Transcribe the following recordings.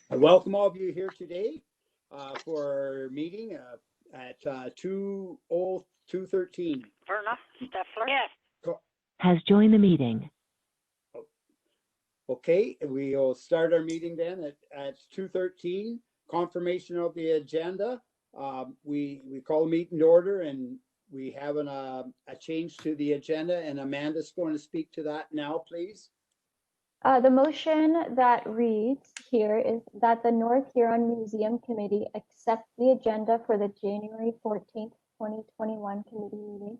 I welcome all of you here today for our meeting at 2:13. Verna Steffler. Yes. Has joined the meeting. Okay, we will start our meeting then at 2:13. Confirmation of the agenda. We call the meeting to order, and we have a change to the agenda, and Amanda's going to speak to that now, please. The motion that reads here is that the North Huron Museum Committee accept the agenda for the January 14th, 2021 committee meeting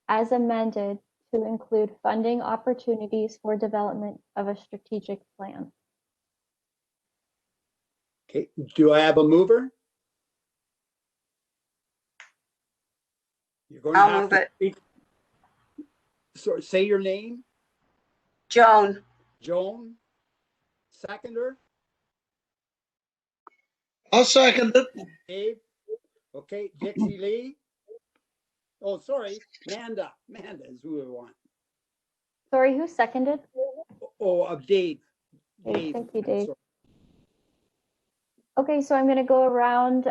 as amended to include funding opportunities for development of a strategic plan. Okay, do I have a mover? You're going to I'll have move to it. speak. So say your name. Joan. Joan. Seconder. I'll second it. Dave. Okay, Dixie Lee. Oh, sorry, Manda. Manda is who we want. Sorry, who seconded? Oh, Dave. Dave, thank you, Dave. Sorry. Okay, so I'm going to go around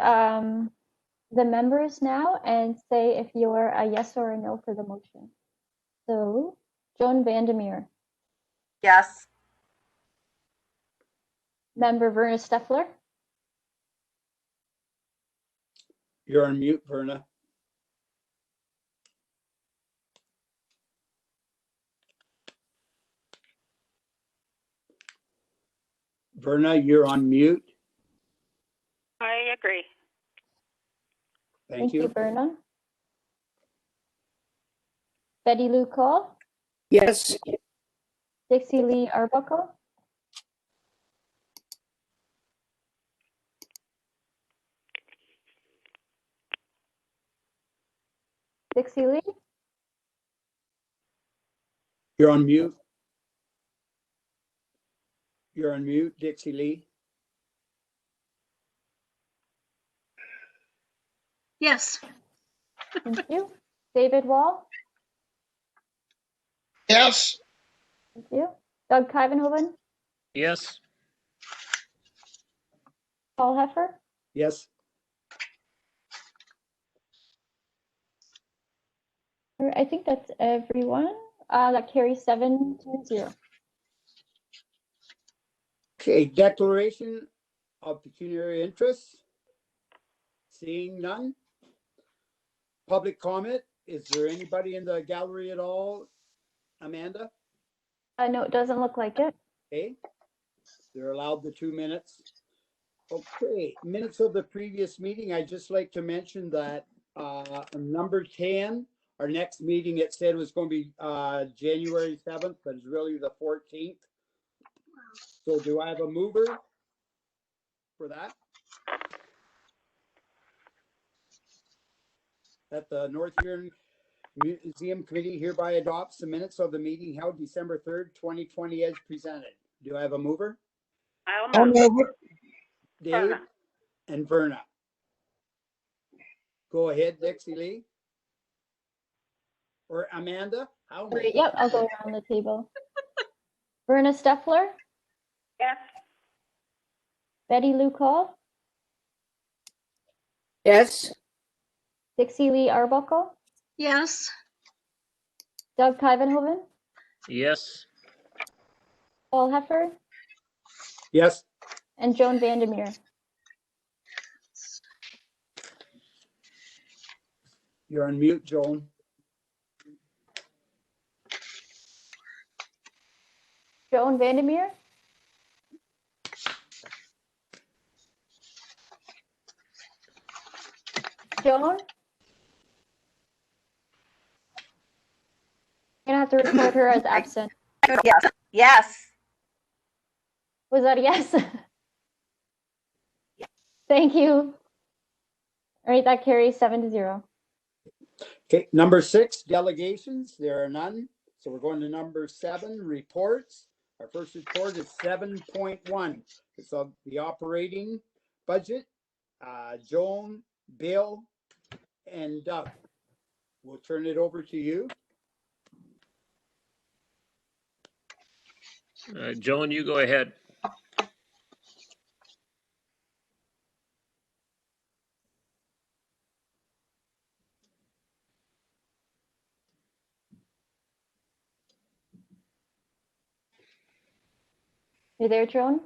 the members now and say if you're a yes or a no for the motion. So, Joan Vandermeer. Yes. Member Verna Steffler. You're on mute, Verna. Verna, you're on mute. I agree. Thank you. Verna. Betty Lou Cole. Yes. Dixie Lee Arbuckle. Dixie Lee. You're on mute. You're on mute, Dixie Lee. Yes. Thank you. David Wall. Yes. Thank you. Doug Kivenhoven. Yes. Paul Heffer. Yes. I think that's everyone. That carries 7-0. Okay, declaration of pecuniary interest. Seeing none. Public comment. Is there anybody in the gallery at all, Amanda? No, it doesn't look like it. Okay. They're allowed the 2 minutes. Okay, minutes of the previous meeting. I'd just like to mention that number 10, our next meeting, it said was going to be January 7th, but it's really the 14th. So do I have a mover for that? That the North Huron Museum Committee hereby adopts the minutes of the meeting held December 3rd, 2020 as presented. Do I have a mover? I'll I'll move. move it. Dave Verna. and Verna. Go ahead, Dixie Lee. Or Amanda? How? Yep, I'll go around the table. Verna Steffler. Yes. Betty Lou Cole. Yes. Dixie Lee Arbuckle. Yes. Doug Kivenhoven. Yes. Paul Heffer. Yes. And Joan Vandermeer. You're on mute, Joan. Joan Vandermeer. Joan. You're gonna have to record her as absent. Yes. Yes. Was that a yes? Thank you. All right, that carries 7-0. Okay, number 6, delegations. There are none. So we're going to number 7, reports. Our first report is 7.1. It's of the operating budget. Joan, Bill, and Doug. We'll turn it over to you. Joan, you go ahead. You there, Joan?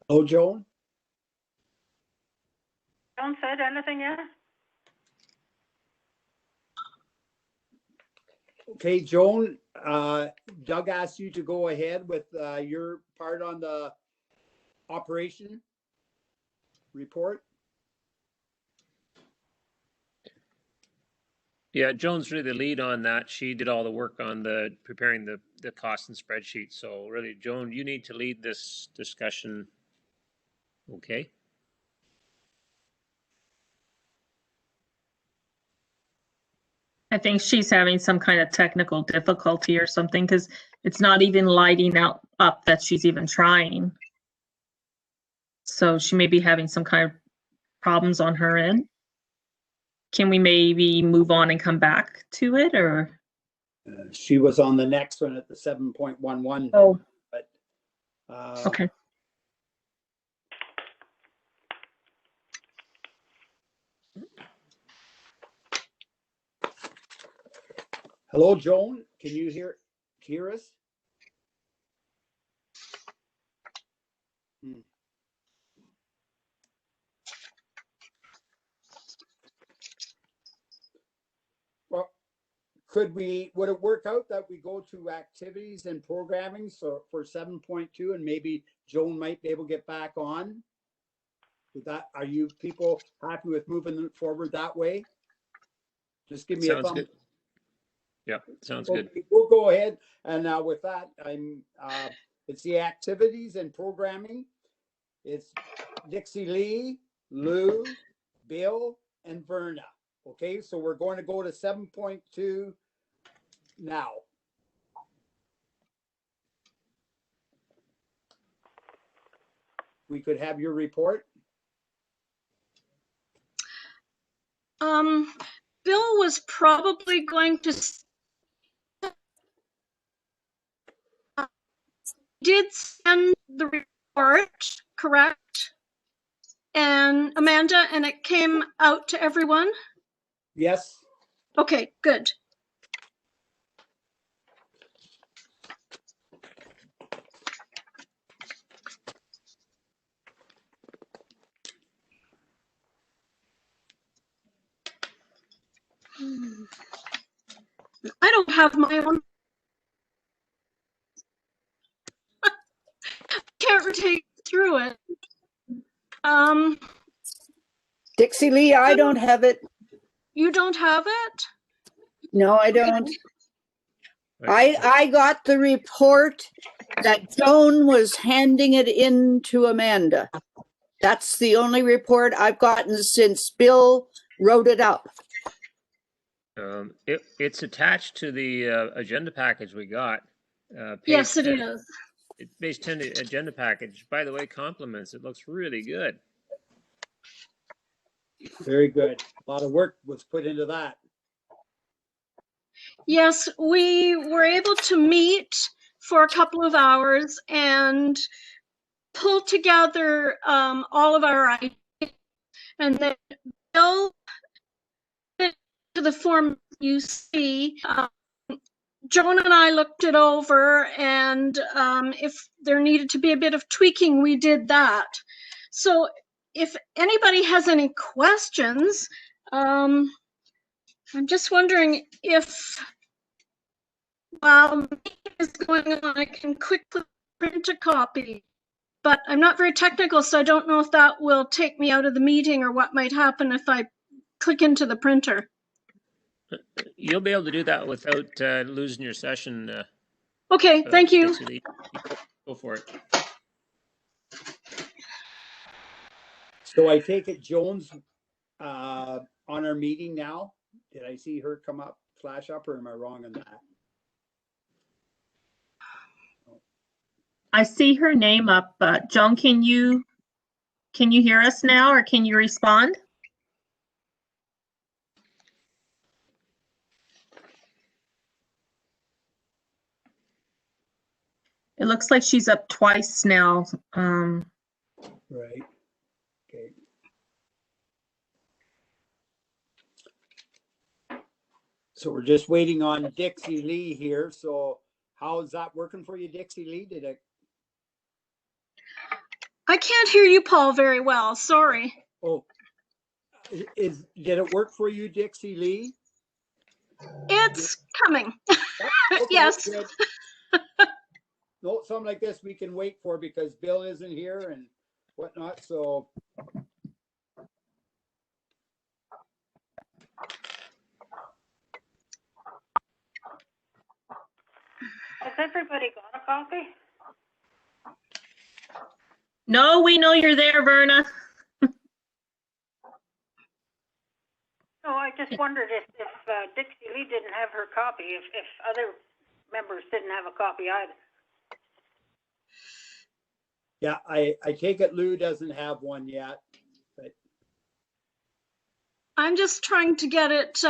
Oh, Joan? Don't said anything yet? Okay, Joan, Doug asked you to go ahead with your part on the operation report. Yeah, Joan's really the lead on that. She did all the work on preparing the cost and spreadsheet. So really, Joan, you need to lead this discussion. Okay. I think she's having some kind of technical difficulty or something because it's not even lighting up that she's even trying. So she may be having some kind of problems on her end. Can we maybe move on and come back to it, or? She was on the next one at the 7.11. Oh, But okay. hello, Joan. Can you hear us? Well, would it work out that we go to activities and programming so for 7.2 and maybe Joan might be able to get back on? With that, are you people happy with moving forward that way? Just give me a Sounds thumb. good. Yeah, sounds Okay, good. we'll go ahead and with that, it's the activities and programming. It's Dixie Lee, Lou, Bill, and Verna. Okay, so we're going to go to 7.2 now. We could have your report. Bill was probably going to did send the report, correct? And Amanda, and it came out to everyone? Yes. Okay, good. I don't have my own. Can't take through it. Dixie Lee, I don't have it. You don't have it? No, I don't. I got the report that Joan was handing it in to Amanda. That's the only report I've gotten since Bill wrote it up. It's attached to the agenda package we got. Yes, it 10. is. Page 10 agenda package. By the way, compliments. It looks really good. Very good. A lot of work was put into that. Yes, we were able to meet for a couple of hours and pull together all of our ideas. And then Bill to the form you see. Joan and I looked it over, and if there needed to be a bit of tweaking, we did that. So if anybody has any questions, I'm just wondering if while the meeting is going on, I can quickly print a copy. But I'm not very technical, so I don't know if that will take me out of the meeting or what might happen if I click into the printer. You'll be able to do that without losing your session. Okay, thank you. Dixie Lee. Go for it. So I take it Joan's on our meeting now. Did I see her come up, flash up, or am I wrong on that? I see her name up, but Joan, can you hear us now, or can you respond? It looks like she's up twice now. Right. Okay. So we're just waiting on Dixie Lee here. So how is that working for you, Dixie Lee? I can't hear you, Paul, very well. Sorry. Oh, did it work for you, Dixie Lee? It's coming. Okay, Yes. good. No, something like this we can wait for because Bill isn't here and whatnot. So Has everybody got a copy? No, we know you're there, Verna. No, I just wondered if Dixie Lee didn't have her copy, if other members didn't have a copy either. yeah, I take it Lou doesn't have one yet. But I'm just trying to get it.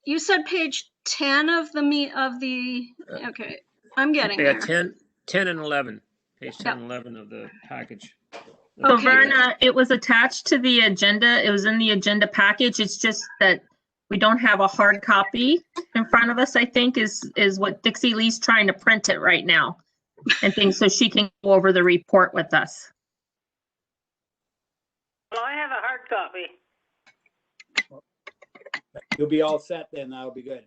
You said page 10 of the, okay, I'm getting Yeah, there. 10 and 11, page 10 Yep. and 11 of the package. So Okay. Verna, it was attached to the agenda. It was in the agenda package. It's just that we don't have a hard copy in front of us, I think, is what Dixie Lee's trying to print it right now. And things so she can go over the report with us. Well, I have a hard copy. you'll be all set then. That'll be good.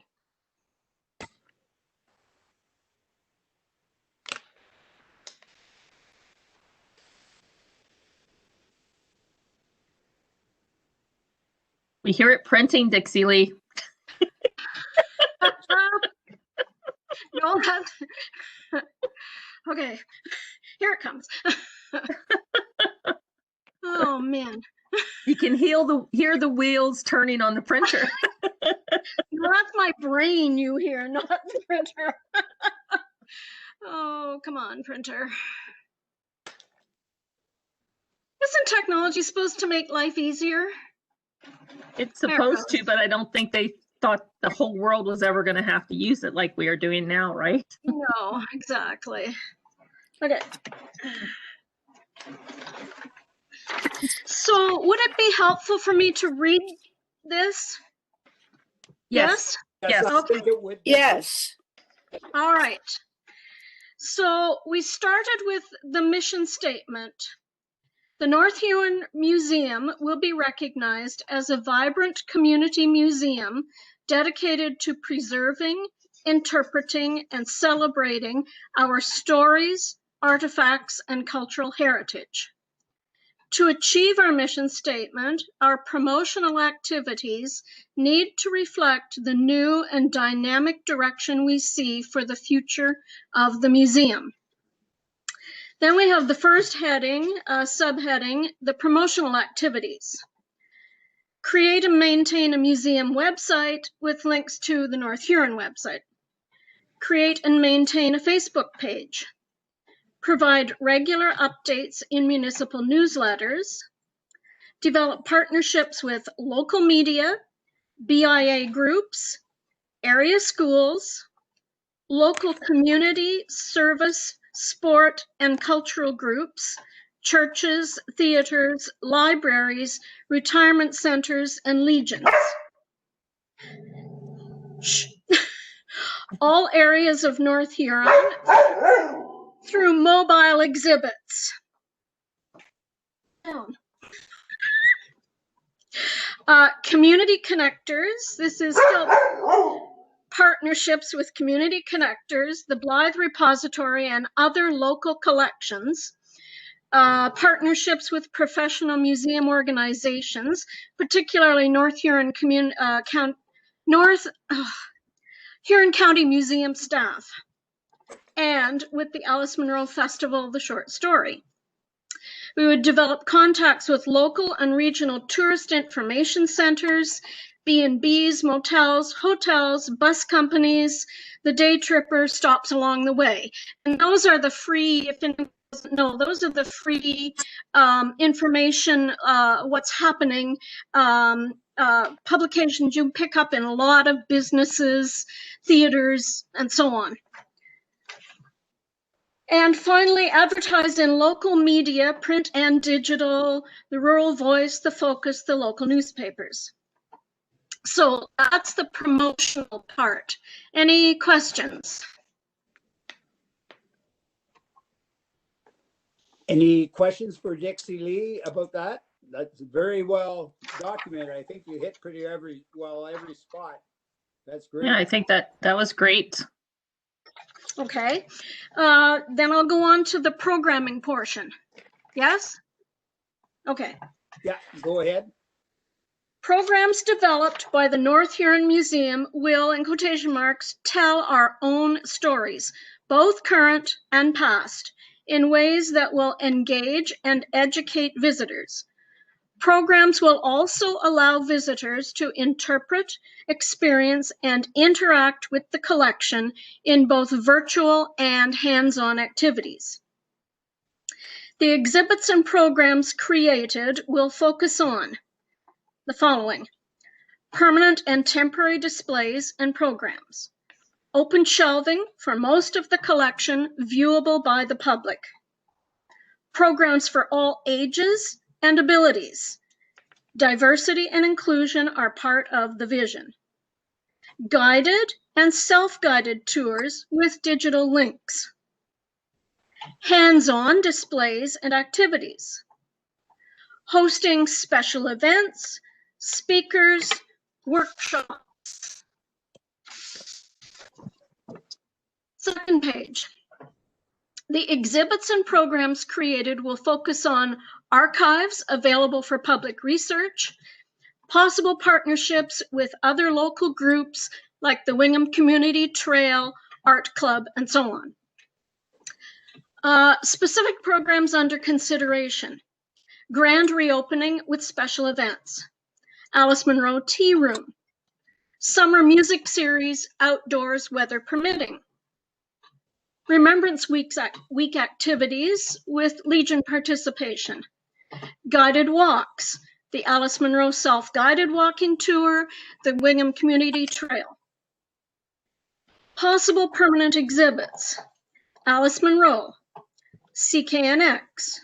We hear it printing, Dixie Lee. No, that's okay. Here it comes. Oh man, You can hear the wheels turning on the printer. no, that's my brain you hear, not the printer. Oh, come on, printer. Isn't technology supposed to make life easier? It's There it supposed to, goes. but I don't think they thought the whole world was ever going to have to use it like we are doing now, right? No, exactly. Okay. So would it be helpful for me to read this? Yes? Yes. I think it would. Yes. All right. So we started with the mission statement. The North Huron Museum will be recognized as a vibrant community museum dedicated to preserving, interpreting, and celebrating our stories, artifacts, and cultural heritage. To achieve our mission statement, our promotional activities need to reflect the new and dynamic direction we see for the future of the museum. Then we have the first heading, subheading, the promotional activities. Create and maintain a museum website with links to the North Huron website. Create and maintain a Facebook page. Provide regular updates in municipal newsletters. Develop partnerships with local media, BIA groups, area schools, local community, service, sport, and cultural groups, churches, theaters, libraries, retirement centers, and legions. All areas of North Huron through mobile exhibits. Community connectors. This is still partnerships with community connectors, the Blythe Repository, and other local collections. Partnerships with professional museum organizations, particularly North Huron Huron County Museum staff, and with the Alice Munro Festival of the Short Story. We would develop contacts with local and regional tourist information centers, B&Bs, motels, hotels, bus companies, the day tripper stops along the way. And those are the free, if anyone doesn't know, those are the free information, what's happening, publications you pick up in a lot of businesses, theaters, and so on. And finally, advertised in local media, print and digital, the Rural Voice, the Focus, the local newspapers. So that's the promotional part. Any questions? Any questions for Dixie Lee about that? That's very well documented. I think you hit pretty every spot. That's great. Yeah, I think that was great. Okay. Then I'll go on to the programming portion. Yes? Okay. Yeah, go ahead. Programs developed by the North Huron Museum will, in quotation marks, tell our own stories, both current and past, in ways that will engage and educate visitors. Programs will also allow visitors to interpret, experience, and interact with the collection in both virtual and hands-on activities. The exhibits and programs created will focus on the following: permanent and temporary displays and programs, open shelving for most of the collection viewable by the public, programs for all ages and abilities. Diversity and inclusion are part of the vision. Guided and self-guided tours with digital links. Hands-on displays and activities. Hosting special events, speakers, workshops. Second page. The exhibits and programs created will focus on archives available for public research, possible partnerships with other local groups like the Wingham Community Trail, Art Club, and so on. Specific programs under consideration: grand reopening with special events, Alice Munro Tea Room, summer music series, outdoors weather permitting, Remembrance Week activities with Legion participation, guided walks, the Alice Munro self-guided walking tour, the Wingham Community Trail. Possible permanent exhibits: Alice Munro, CKNX,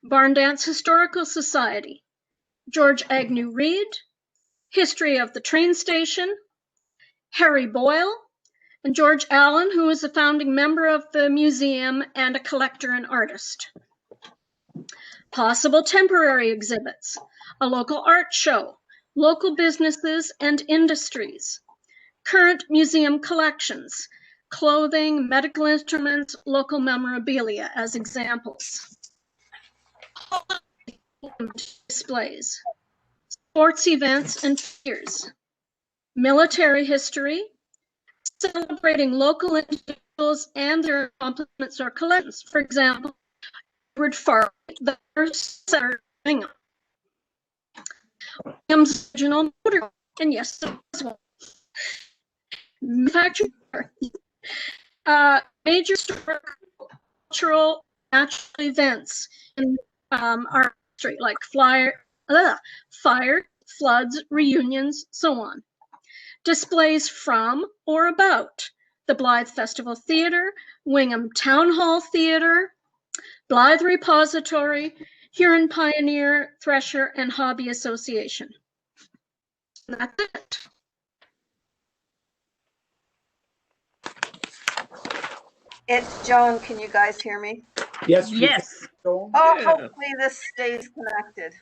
Barn Dance Historical Society, George Agnew Reid, History of the Train Station, Harry Boyle, and George Allen, who is a founding member of the museum and a collector and artist. Possible temporary exhibits: a local art show, local businesses and industries, current museum collections, clothing, medical instruments, local memorabilia as examples. Displays, sports events and fairs, military history, celebrating local individuals and their accomplishments or collections. For example, Edward Farley, the first settler of Wingham. Wingham's original motor, and yes, there was one. Manufactured major cultural natural events in our history, like fire, floods, reunions, so on. Displays from or about the Blythe Festival Theatre, Wingham Town Hall Theatre, Blythe Repository, Huron Pioneer, Thresher, and Hobby Association. And that's it. It's Joan. Can you guys hear me? Yes. we Yes. can. So, Oh, Yeah. hopefully this stays connected.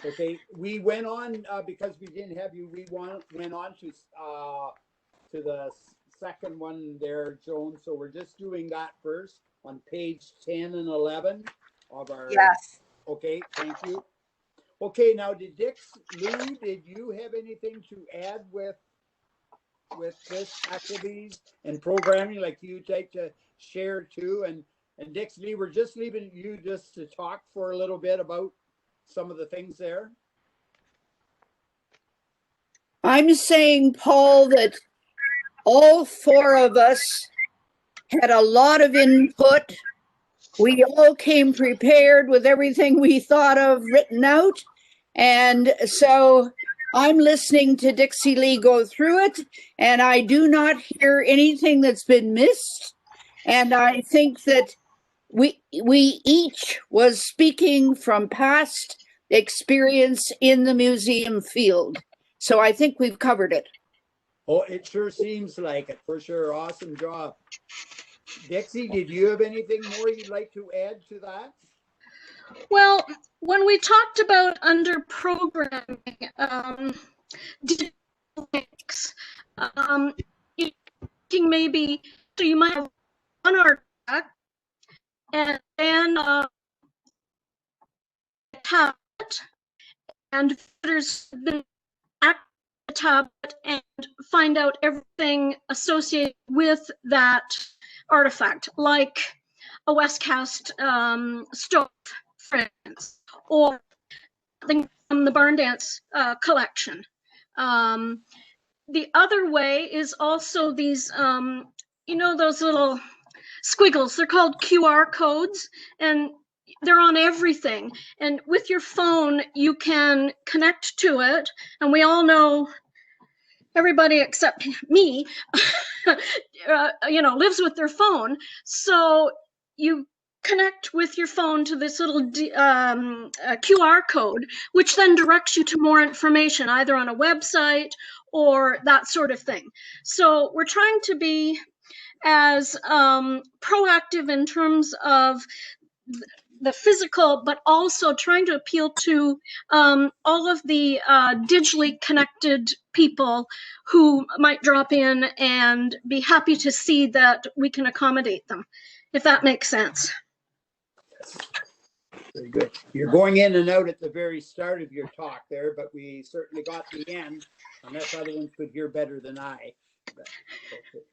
okay, we went on because we didn't have you. We went on to the second one there, Joan. So we're just doing that first on page 10 and 11 of our. Yes. Okay, thank you. Okay, now did Lee, did you have anything to add with this activities and programming, like you'd like to share too? And Dix Lee, we're just leaving you just to talk for a little bit about some of the things there. I'm saying, Paul, that all four of us had a lot of input. We all came prepared with everything we thought of written out. And so I'm listening to Dixie Lee go through it, and I do not hear anything that's been missed. And I think that we each was speaking from past experience in the museum field. So I think we've covered it. Oh, it sure seems like it, for sure. Awesome job. Dixie, did you have anything more you'd like to add to that? Well, when we talked about under programming, digital links, you thinking maybe, so you might have one artifact and then tablet, and visitors then access the tablet and find out everything associated with that artifact, like a Westcast stove, for instance, or something from the barn dance collection. The other way is also these, you know, those little squiggles. They're called QR codes, and they're on everything. And with your phone, you can connect to it. And we all know, everybody except me, you know, lives with their phone. So you connect with your phone to this little QR code, which then directs you to more information, either on a website or that sort of thing. So we're trying to be as proactive in terms of the physical, but also trying to appeal to all of the digitally connected people who might drop in and be happy to see that we can accommodate them, if that makes sense. Very good. You're going in and out at the very start of your talk there, but we certainly got the end, unless other ones could hear better than I. Okay.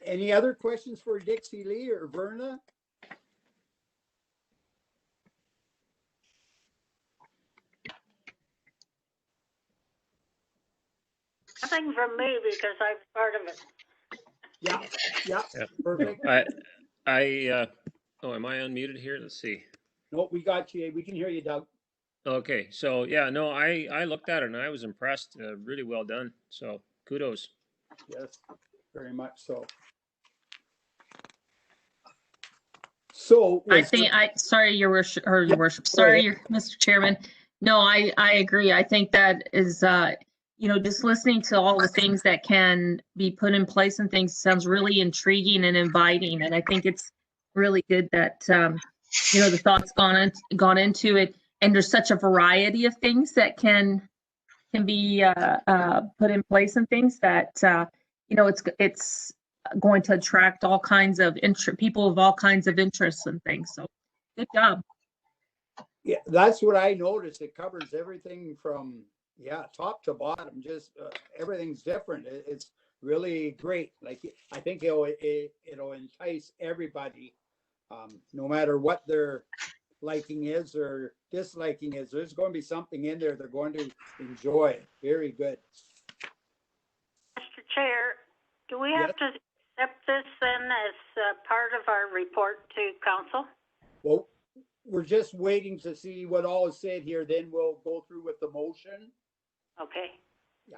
Any other questions for Dixie Lee or Verna? Nothing from me because I'm part of it. Yeah, Yeah. perfect. Oh, am I unmuted here? Let's see. No, we got you. We can hear you, Doug. Okay, so yeah, no, I looked at it and I was impressed. Really well done. So kudos. Yes, very much so. So I think sorry, your worship, or your worship. Sorry, Mr. Chairman. No, I agree. I think that is, you know, just listening to all the things that can be put in place and things sounds really intriguing and inviting. And I think it's really good that, you know, the thoughts gone into it. And there's such a variety of things that can be put in place and things that, you know, it's going to attract all kinds of people of all kinds of interests and things. So good job. yeah, that's what I noticed. It covers everything from, top to bottom. Just everything's different. It's really great. Like, I think it'll entice everybody, no matter what their liking is or disliking is. There's going to be something in there they're going to enjoy. Very good. Mr. Chair, do we have to accept this then as part of our report to council? Well, we're just waiting to see what all is said here. Then we'll go through with the motion. Okay. Yeah.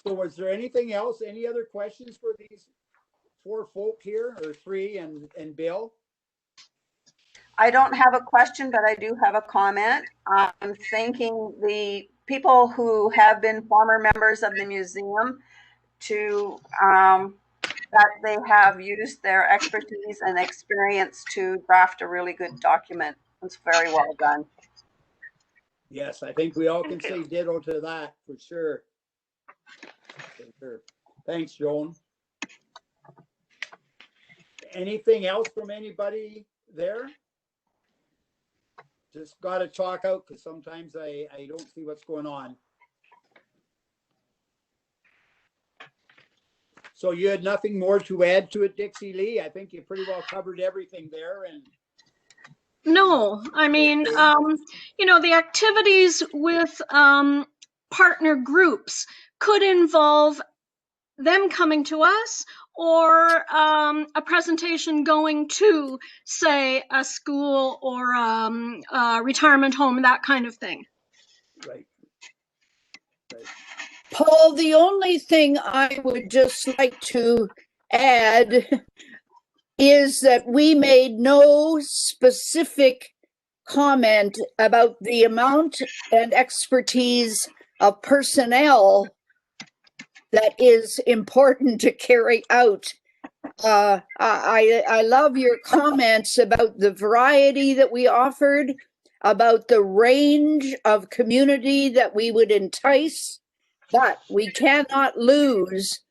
So was there anything else? Any other questions for these four folk here, or three and Bill? I don't have a question, but I do have a comment. I'm thanking the people who have been former members of the museum to that they have used their expertise and experience to draft a really good document. It's very well done. Yes, I think we all can say ditto to that for sure. For sure. Thanks, Joan. Anything else from anybody there? Just got to talk out because sometimes I don't see what's going on. So you had nothing more to add to it, Dixie Lee? I think you pretty well covered everything there. And No, I mean, you know, the activities with partner groups could involve them coming to us or a presentation going to, say, a school or a retirement home, that kind of thing. right. Paul, the only thing I would just like to add is that we made no specific comment about the amount and expertise of personnel that is important to carry out. I love your comments about the variety that we offered, about the range of community that we would entice, but we cannot lose,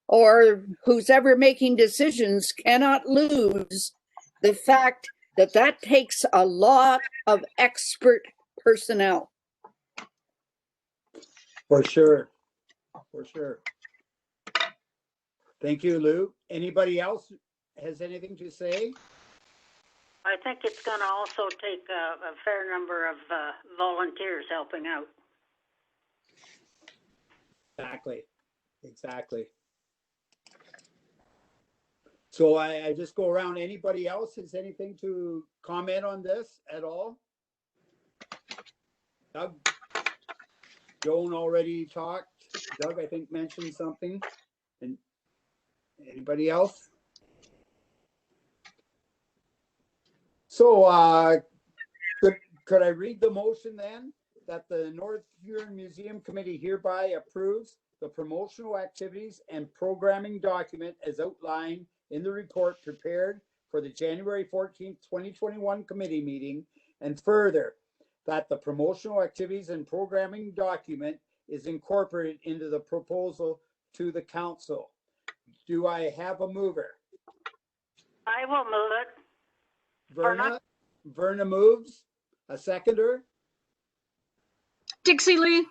or who's ever making decisions cannot lose, the fact that that takes a lot of expert personnel. For sure. For sure. Thank you, Lou. Anybody else has anything to say? I think it's going to also take a fair number of volunteers helping out. Exactly. Exactly. So I just go around. Anybody else has anything to comment on this at all? Doug? Joan already talked. Doug, I think, mentioned something. And anybody else? So could I read the motion then? That the North Huron Museum Committee hereby approves the promotional activities and programming document as outlined in the report prepared for the January 14th, 2021 committee meeting, and further, that the promotional activities and programming document is incorporated into the proposal to the council. Do I have a mover? I will move it. Verna? Verna moves. A seconder? Dixie Lee.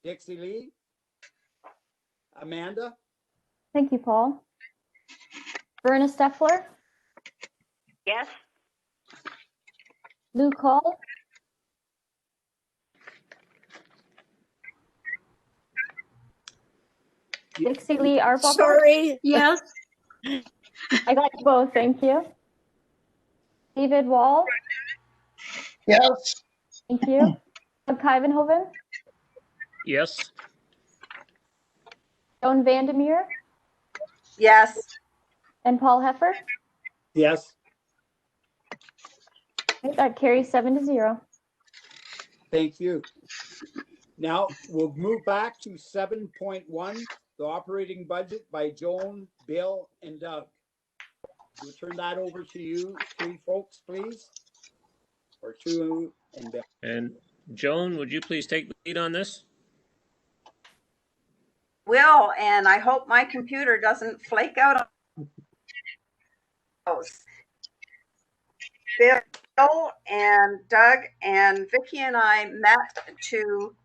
Dixie Lee? Amanda? Thank you, Paul. Verna Steffler, Yes? Lou Call, Dixie Lee Arbuckle. Sorry. Yes. I got you both, thank you. David Wall, Yes. thank you. Doug Kyvenhoven, Yes. Joan Vandermeer, Yes. and Paul Heffer. Yes. Okay, that carries 7-0. Thank you. Now we'll move back to 7.1, the operating budget by Joan, Bill, and Doug. We'll turn that over to you three folks, please. Or two and Bill. And Joan, would you please take the lead on this? Will, and I hope my computer doesn't flake out on those. Bill and Doug and Vicki and I met to,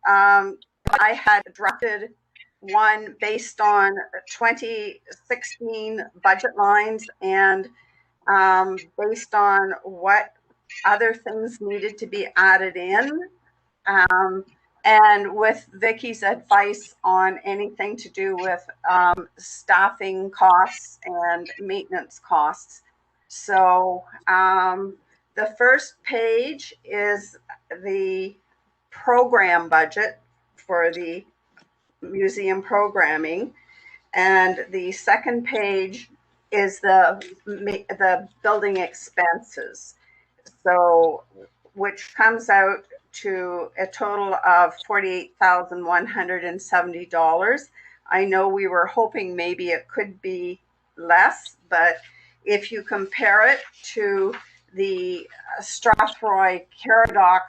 I had drafted one based on 2016 budget lines and based on what other things needed to be added in. And with Vicki's advice on anything to do with staffing costs and maintenance costs. So the first page is the program budget for the museum programming. And the second page is the building expenses. So, which comes out to a total of $48,170. I know we were hoping maybe it could be less, but if you compare it to the Strathroy Caradoc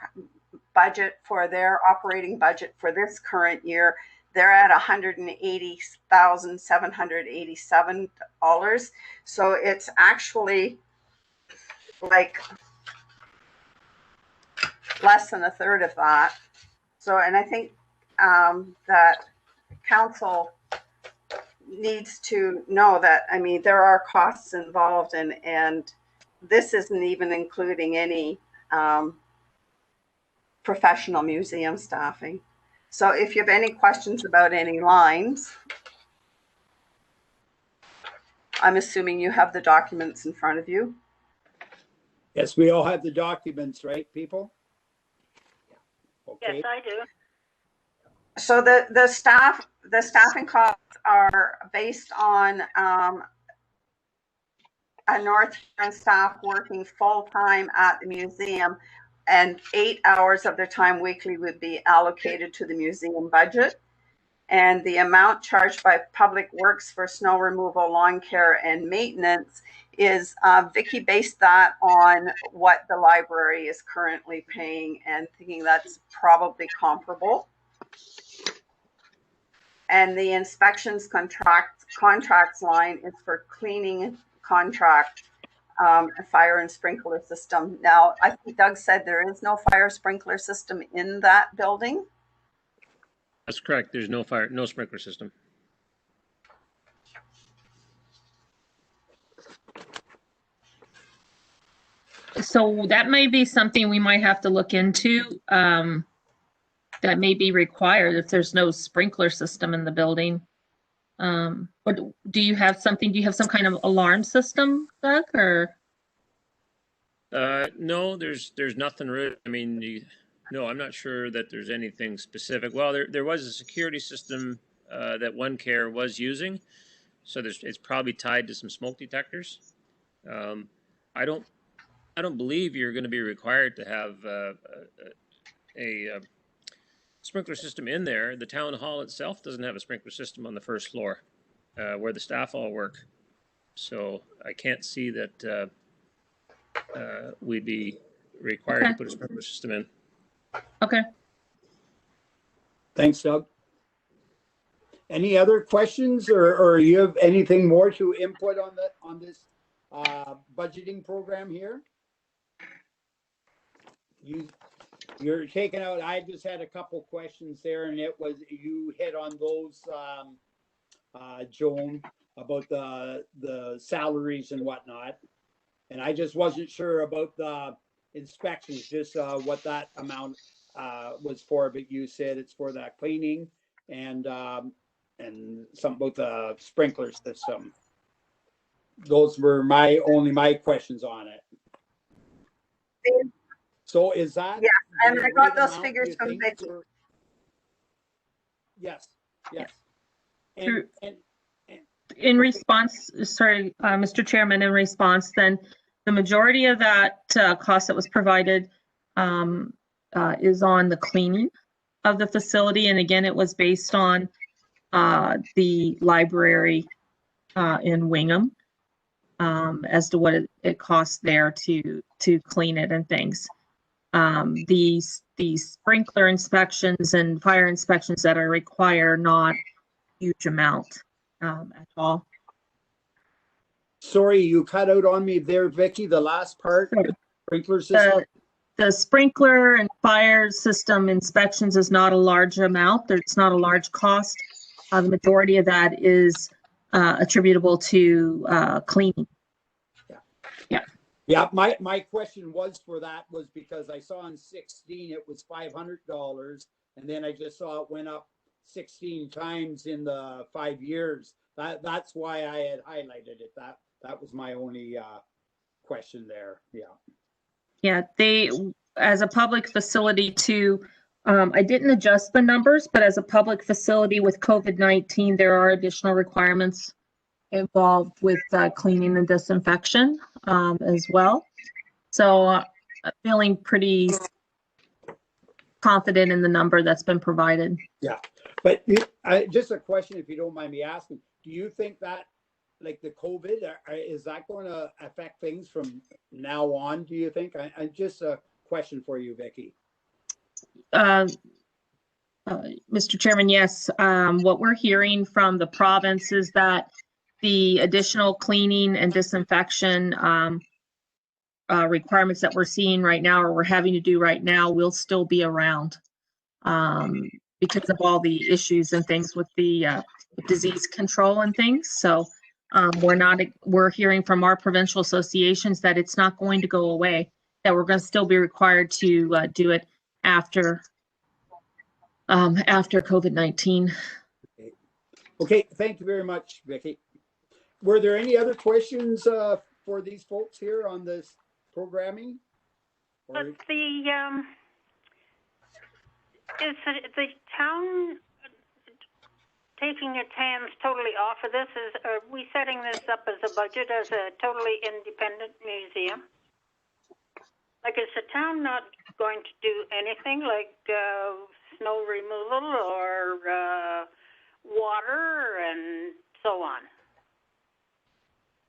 budget for their operating budget for this current year, they're at $180,787. So it's actually like less than a third of that. So, and I think that council needs to know that, I mean, there are costs involved and this isn't even including any professional museum staffing. So if you have any questions about any lines, I'm assuming you have the documents in front of you. Yes, we all have the documents, right, people? Okay. Yes, I do. So the staff the staffing costs are based on a North Huron staff working full-time at the museum, and 8 hours of their time weekly would be allocated to the museum budget. And the amount charged by Public Works for snow removal, lawn care, and maintenance is, Vicky based that on what the library is currently paying, and thinking that's probably comparable. And the inspections contracts line is for cleaning contract, a fire and sprinkler system. Now, I think Doug said there is no fire sprinkler system in that building. That's correct. There's no sprinkler system. So that may be something we might have to look into. That may be required if there's no sprinkler system in the building. But do you have some kind of alarm system, Doug, or? No, there's nothing really. I mean, no, I'm not sure that there's anything specific. Well, there was a security system that OneCare was using, so it's probably tied to some smoke detectors. I don't believe you're going to be required to have a sprinkler system in there. The town hall itself doesn't have a sprinkler system on the first floor where the staff all work, so I can't see that we'd be required to put a sprinkler system in. Okay. Thanks, Doug. Any other questions, or you have anything more to input on this budgeting program here? You're taking out. I just had a couple questions there, and it was you hit on those, Joan, about the salaries and whatnot, and I just wasn't sure about the inspections, just what that amount was for. But you said it's for that cleaning and some about the sprinkler system. Those were my questions on it. So is that? Yeah, and I got those figures from Vicky. Yes, yes. In response, sorry, Mr. Chairman, in response, then the majority of that cost that was provided is on the cleaning of the facility. And again, it was based on the library in Wingham as to what it costs there to clean it and things. The sprinkler inspections and fire inspections that are required, not huge amount at all. Sorry, you cut out on me there, Vicky, the last part. Sure. Sprinkler system. The sprinkler and fire system inspections is not a large amount. It's not a large cost. The majority of that is attributable to cleaning. Yeah, my question was because I saw in 16 it was $500, and then I just saw it went up 16 times in the 5 years. That's why I had highlighted it. That was my only question there. Yeah. Yeah, they, as a public facility too, I didn't adjust the numbers, but as a public facility with COVID-19, there are additional requirements involved with cleaning and disinfection as well. So I'm feeling pretty confident in the number that's been provided. Yeah, but just a question, if you don't mind me asking, do you think that, like the COVID, is that going to affect things from now on, do you think? I just a question for you, Vicky. Mr. Chairman, yes. What we're hearing from the province is that the additional cleaning and disinfection requirements that we're seeing right now, or we're having to do right now, will still be around because of all the issues and things with the disease control and things. So we're hearing from our provincial associations that it's not going to go away, that we're going to still be required to do it after COVID-19. Okay, thank you very much, Vicky. Were there any other questions for these folks here on this programming? But is the town taking its hands totally off of this? Are we setting this up as a budget as a totally independent museum? Like, is the town not going to do anything like snow removal or water and so on?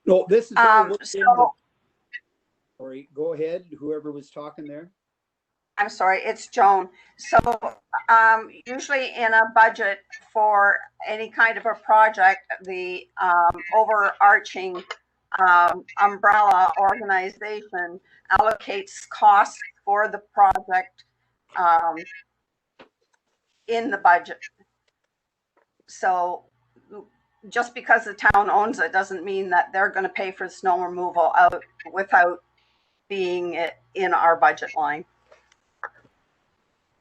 No, this is all within the, So sorry, go ahead, whoever was talking there. I'm sorry, it's Joan. So usually in a budget for any kind of a project, the overarching umbrella organization allocates costs for the project in the budget. So just because the town owns it doesn't mean that they're going to pay for snow removal out without being in our budget line.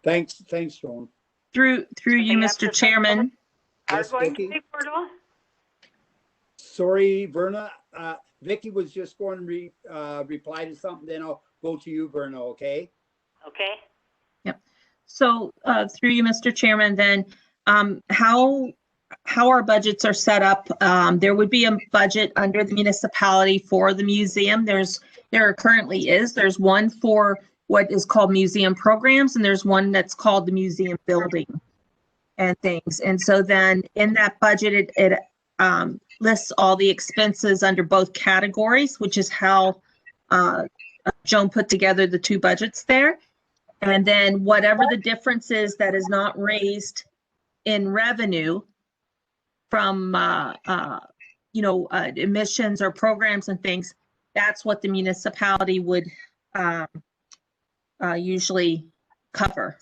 Thanks, Joan. Through you, Mr. Chairman. Yes, Are going Vicky? to pay for it all? Sorry, Verna. Vicky was just going to reply to something, then I'll go to you, Verna, okay? Okay. Yep. So through you, Mr. Chairman, then how our budgets are set up, there would be a budget under the municipality for the museum. There currently is. There's one for what is called museum programs, and there's one that's called the museum building and things. And so then in that budget, it lists all the expenses under both categories, which is how Joan put together the two budgets there. And then whatever the difference is that is not raised in revenue from emissions or programs and things, that's what the municipality would usually cover.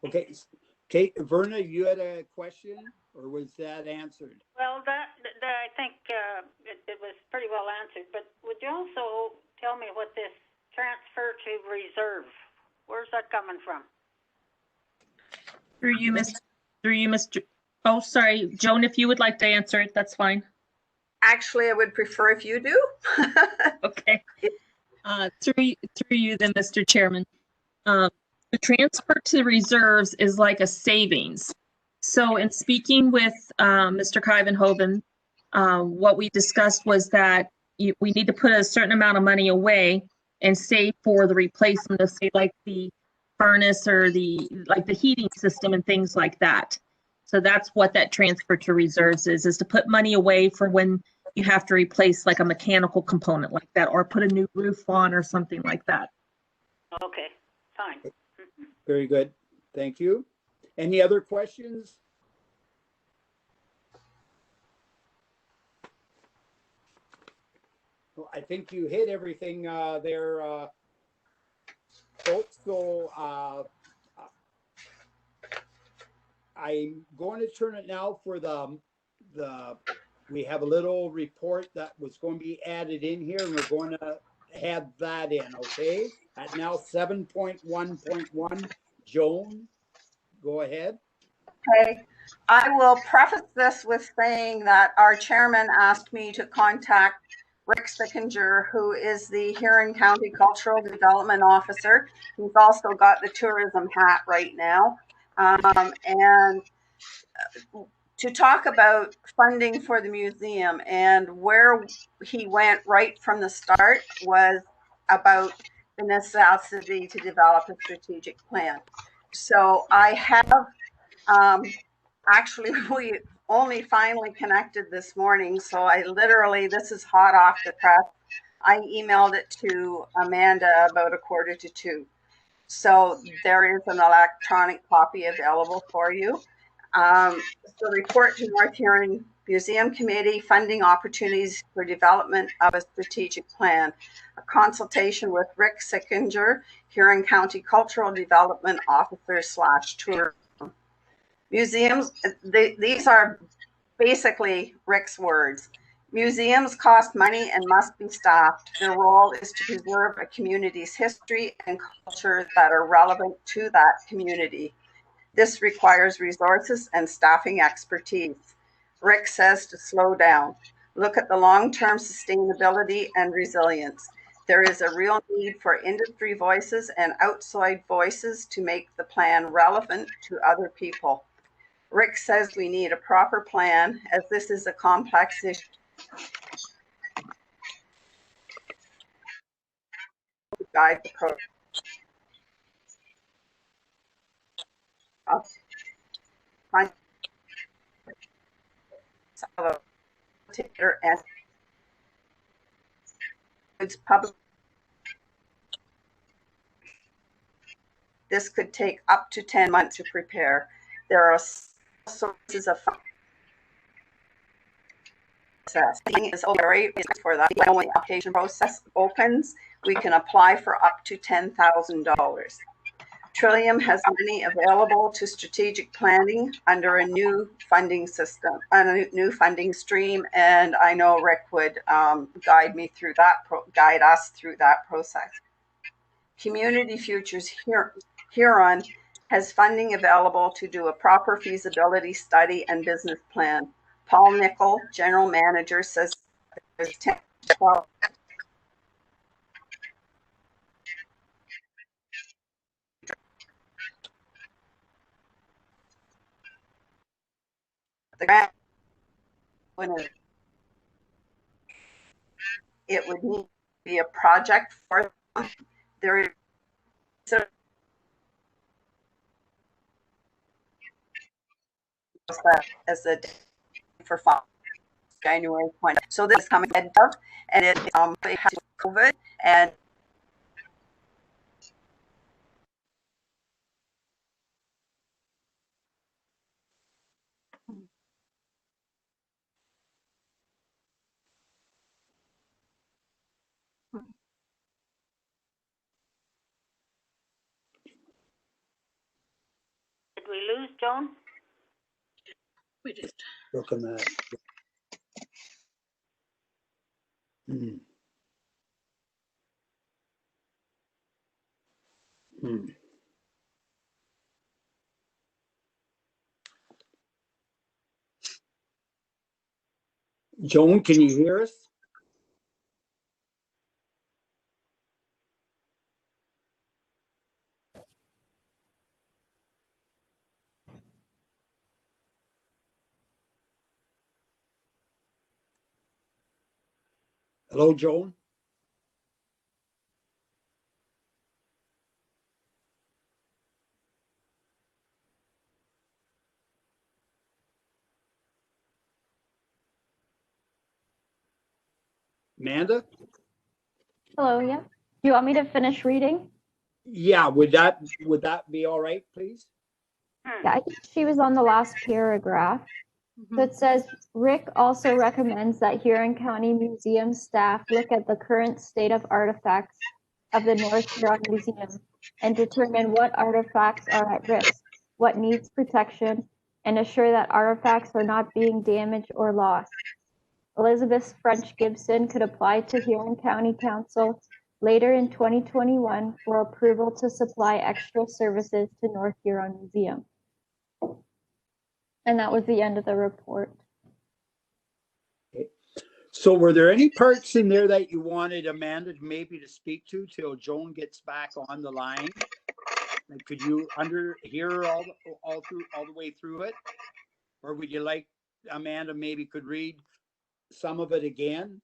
Okay, Verna, you had a question, or was that answered? Well, that I think it was pretty well answered. But would you also tell me what this transfer to reserve? Where's that coming from? Through you, Mr. Oh, sorry, Joan, if you would like to answer it, that's fine. Actually, I would prefer if you do. Okay. Through you then, Mr. Chairman. The transfer to reserves is like a savings. So in speaking with Mr. Kyvenhoven, what we discussed was that we need to put a certain amount of money away and save for the replacement of, say, like the furnace or the heating system and things like that. So that's what that transfer to reserves is to put money away for when you have to replace like a mechanical component like that, or put a new roof on or something like that. Okay, fine. Very good. Thank you. Any other questions? Well, I think you hit everything there, folks. So I'm going to turn it now for we have a little report that was going to be added in here, and we're going to add that in, okay? At now 7.1.1, Joan, go ahead. Okay, I will preface this with saying that our chairman asked me to contact Rick Sickinger, who is the Huron County Cultural Development Officer. He's also got the tourism hat right now. And to talk about funding for the museum, and where he went right from the start was about the necessity to develop a strategic plan. So I have actually, we only finally connected this morning, so I literally, this is hot off the press. I emailed it to Amanda about 1:45. So there is an electronic copy available for you. The report to North Huron Museum Committee, funding opportunities for development of a strategic plan, a consultation with Rick Sickinger, Huron County Cultural Development Officer / Tourism. Museums, these are basically Rick's words. Museums cost money and must be staffed. Their role is to preserve a community's history and culture that are relevant to that community. This requires resources and staffing expertise. Rick says to slow down. Look at the long-term sustainability and resilience. There is a real need for industry voices and outside voices to make the plan relevant to other people. Rick says we need a proper plan as this is a complex issue to guide the process. And it's public. This could take up to 10 months to prepare. There are sources of process. Is very for that. When the application process opens, we can apply for up to $10,000. Trillium has money available to strategic planning under a new funding system, a new funding stream, and I know Rick would guide us through that process. Community Futures Huron has funding available to do a proper feasibility study and business plan. Paul Nickel, general manager, says there's 10 to 12 the grant when it would need to be a project for them. There is as a for January 20. So this is coming ahead of, and it has COVID and Did we lose Joan? We did. Look on that. Hmm. Hmm. Joan, can you hear us? Hello, Joan? Amanda? Hello, yeah. Do you want me to finish reading? Yeah, would that be all right, please? Yeah, I think she was on the last paragraph. So it says, Rick also recommends that Huron County Museum staff look at the current state of artifacts of the North Huron Museum and determine what artifacts are at risk, what needs protection, and assure that artifacts are not being damaged or lost. Elizabeth French Gibson could apply to Huron County Council later in 2021 for approval to supply extra services to North Huron Museum. And that was the end of the report. So were there any parts in there that you wanted Amanda maybe to speak to till Joan gets back on the line? Like, could you hear all the way through it? Or would you like Amanda maybe could read some of it again?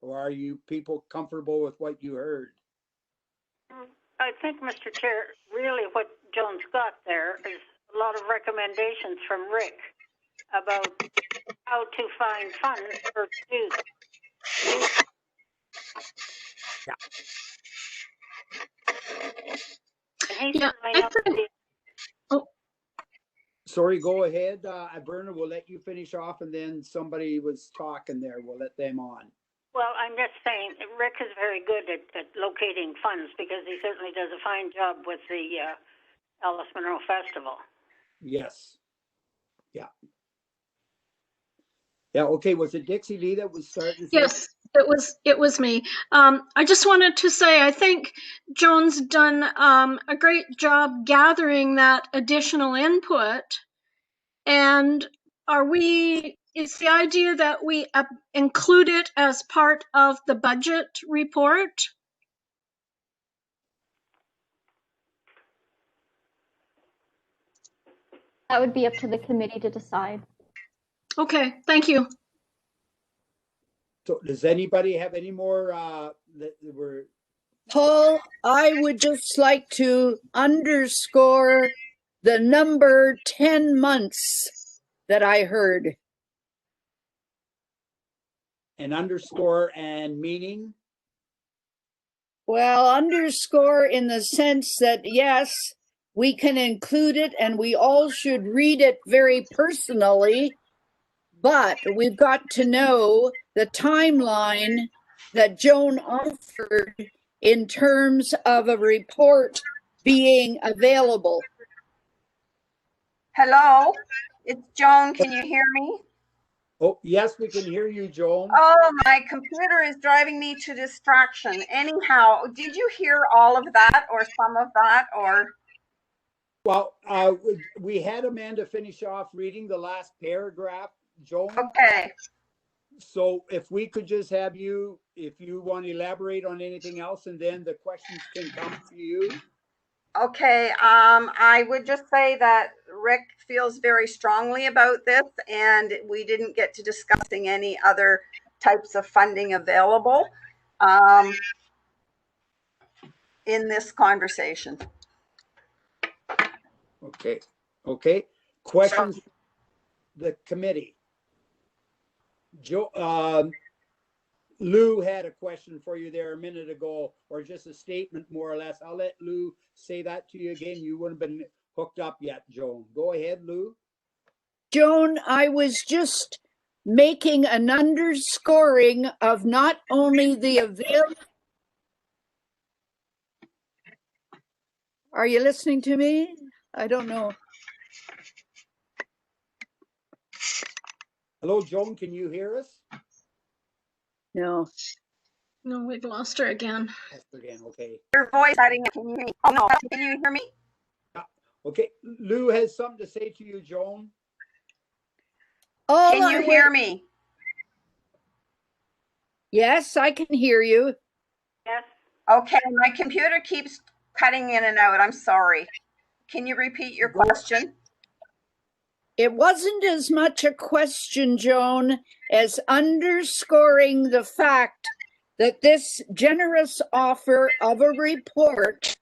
Or are you people comfortable with what you heard? I think, Mr. Chair, really what Joan's got there is a lot of recommendations from Rick about how to find funds for use. Yeah. And he Yeah, certainly knows the Sorry, go ahead. Berna, we'll let you finish off, and then somebody was talking there. We'll let them on. Well, I'm just saying, Rick is very good at locating funds because he certainly does a fine job with the Alice Munro Festival. Yes. Yeah. Yeah. Okay. Was it Dixie Lee that was starting? Yes, it was me. I just wanted to say I think Joan's done a great job gathering that additional input. And is the idea that we include it as part of the budget report? That would be up to the committee to decide. Okay, thank you. So does anybody have any more that were, Paul, I would just like to underscore the number 10 months that I heard. an underscore and meaning? Well, underscore in the sense that, yes, we can include it and we all should read it very personally, but we've got to know the timeline that Joan offered in terms of a report being available. Hello, it's Joan. Can you hear me? Oh, yes, we can hear you, Joan. Oh, my computer is driving me to distraction. Anyhow, did you hear all of that or some of that or? Well, we had Amanda finish off reading the last paragraph, Joan. Okay, So if we could just have you, if you want to elaborate on anything else, and then the questions can come to you. okay. I would just say that Rick feels very strongly about this, and we didn't get to discussing any other types of funding available in this conversation. Okay, okay. Questions, the committee. Lou had a question for you there a minute ago, or just a statement more or less. I'll let Lou say that to you again. You wouldn't have been hooked up yet, Joan. Go ahead, Lou. Joan, I was just making an underscoring of not only the available. Are you listening to me? I don't know. Hello, Joan, can you hear us? No. No, we've lost her again. Yes, again, okay. Your voice, can you hear me? Oh no, can you hear me? Okay, Lou has something to say to you, Joan. Can you hear me? Yes, I can hear you. Yes. Okay, my computer keeps cutting in and out. I'm sorry. Can you repeat your question? It wasn't as much a question, Joan, as underscoring the fact that this generous offer of a report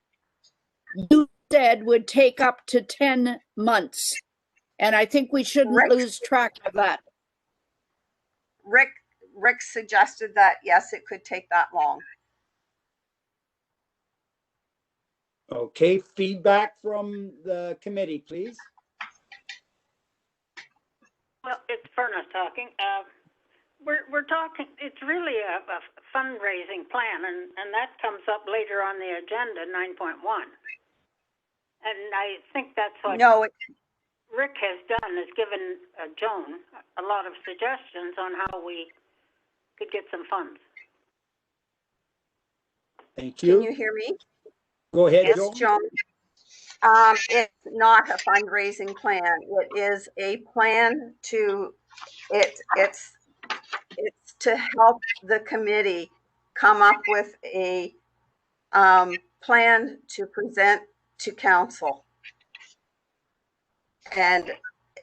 you said would take up to 10 months. And I think we shouldn't lose track of that. Rick suggested that, yes, it could take that long. Okay, feedback from the committee, please. Well, it's Furnace talking. We're talking, it's really a fundraising plan, and that comes up later on the agenda, 9.1. And I think that's what Rick has done, is given Joan a lot of suggestions on how we could get some funds. Thank you. Can you hear me? Go ahead, yes, Joan. It's not a fundraising plan. It is a plan to it's to help the committee come up with a plan to present to council. And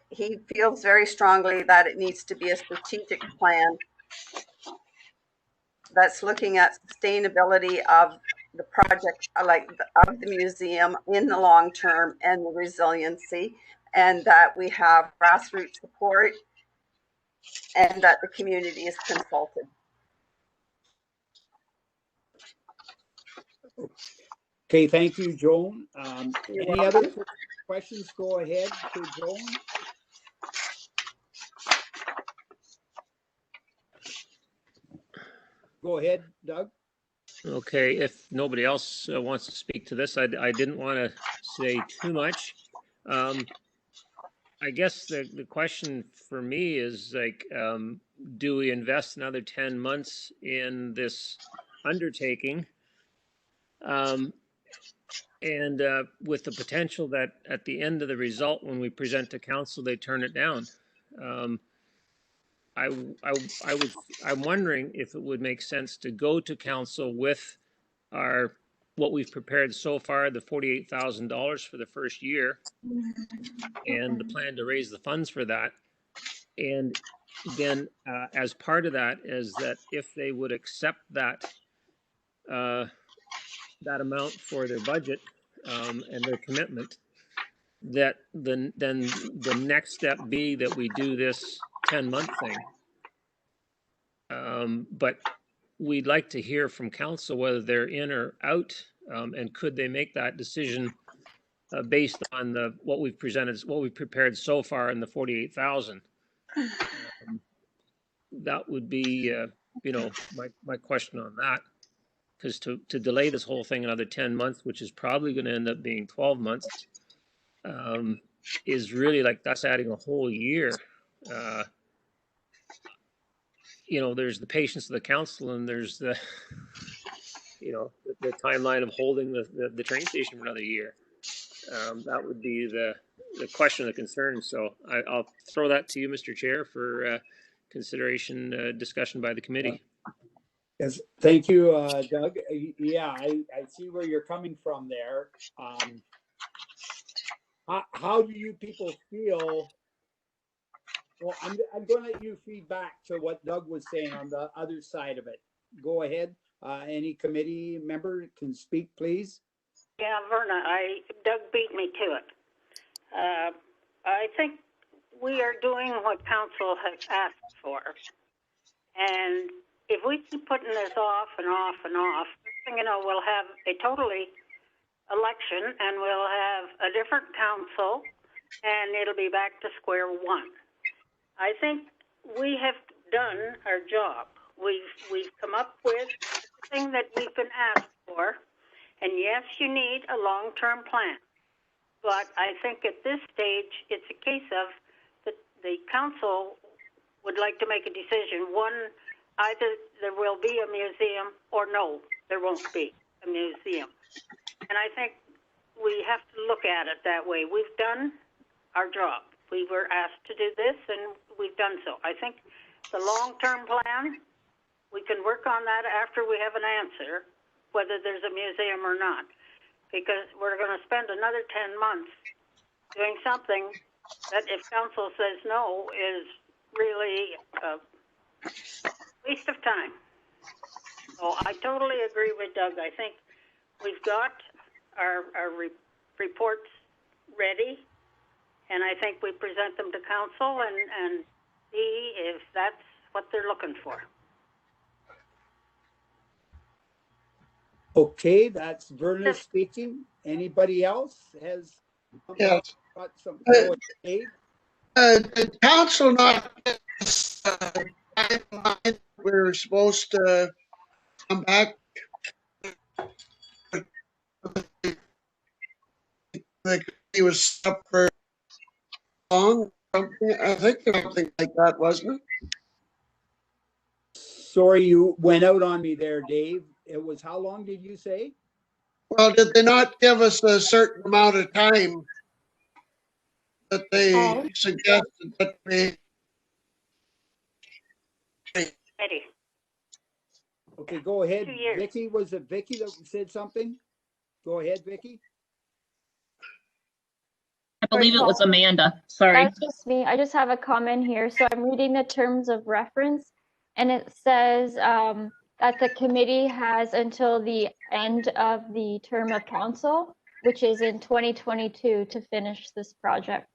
he feels very strongly that it needs to be a strategic plan that's looking at sustainability of the project, of the museum in the long term, and the resiliency, and that we have grassroots support, and that the community is consulted. Okay, thank you, Joan. Any other questions? Go ahead to Joan. Go ahead, Doug. Okay, if nobody else wants to speak to this, I didn't want to say too much. I guess the question for me is like, do we invest another 10 months in this undertaking? And with the potential that at the end of the result, when we present to council, they turn it down. I'm wondering if it would make sense to go to council with what we've prepared so far, the $48,000 for the first year, and the plan to raise the funds for that. And then as part of that is that if they would accept that that amount for their budget and their commitment, that then the next step be that we do this 10-month thing. But we'd like to hear from council whether they're in or out, and could they make that decision based on what we've presented, what we've prepared so far in the 48,000. That would be, my question on that. Because to delay this whole thing another 10 months, which is probably going to end up being 12 months, is really like that's adding a whole year. There's the patience of the council, and there's the, the timeline of holding the train station for another year. That would be the question, the concern. So I'll throw that to you, Mr. Chair, for consideration, discussion by the committee. Yes, thank you, Doug. Yeah, I see where you're coming from there. How do you people feel? Well, I'm going to let you feed back to what Doug was saying on the other side of it. Go ahead. Any committee member can speak, please. Yeah, Verna, Doug beat me to it. I think we are doing what council has asked for. And if we keep putting this off and off and off, we'll have a totally election and we'll have a different council and it'll be back to square one. I think we have done our job. We've come up with everything that we've been asked for. And yes, you need a long-term plan. But I think at this stage, it's a case of the council would like to make a decision. One, either there will be a museum or no, there won't be a museum. And I think we have to look at it that way. We've done our job. We were asked to do this and we've done so. I think the long-term plan, we can work on that after we have an answer, whether there's a museum or not, because we're going to spend another 10 months doing something that if council says no is really a waste of time. So I totally agree with Doug. I think we've got our reports ready, and I think we present them to council and see if that's what they're looking for. Okay, that's Verna speaking. Anybody else has Yes. got something to say? The council not we're supposed to come back. He was up for long. I think something like that, wasn't it? Sorry, you went out on me there, Dave. It was how long did you say? Well, did they not give us a certain amount of time that they suggested that we? Ready. Okay, go ahead. 2 years. Vicky, was it Vicky that said something? Go ahead, Vicky. I believe it was Amanda. Sorry. That's just me. I just have a comment here. So I'm reading the terms of reference, and it says that the committee has until the end of the term of council, which is in 2022, to finish this project.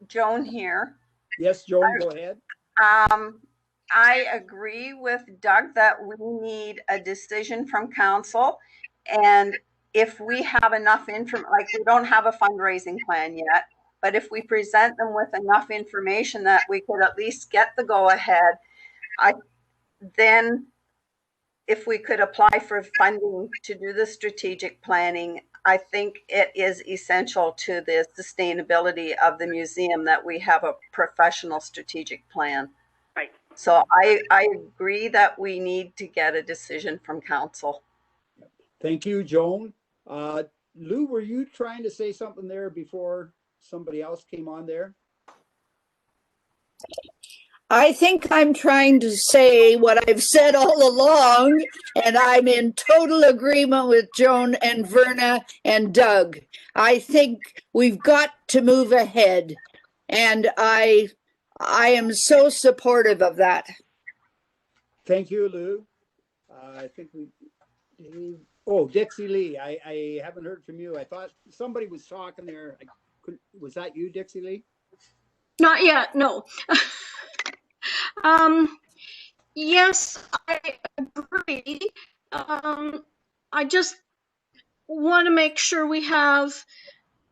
Joan here. Yes, Joan, go ahead. I agree with Doug that we need a decision from council. And if we have enough information, like we don't have a fundraising plan yet, but if we present them with enough information that we could at least get the go ahead, then if we could apply for funding to do the strategic planning, I think it is essential to the sustainability of the museum that we have a professional strategic plan. Right. So I agree that we need to get a decision from council. Thank you, Joan. Lou, were you trying to say something there before somebody else came on there? I think I'm trying to say what I've said all along, and I'm in total agreement with Joan and Verna and Doug. I think we've got to move ahead, and I am so supportive of that. Thank you, Lou. I think we, Dave, oh, Dixie Lee, I haven't heard from you. I thought somebody was talking there. I couldn't, was that you, Dixie Lee? Not yet, no. Yes, I agree. I just want to make sure we have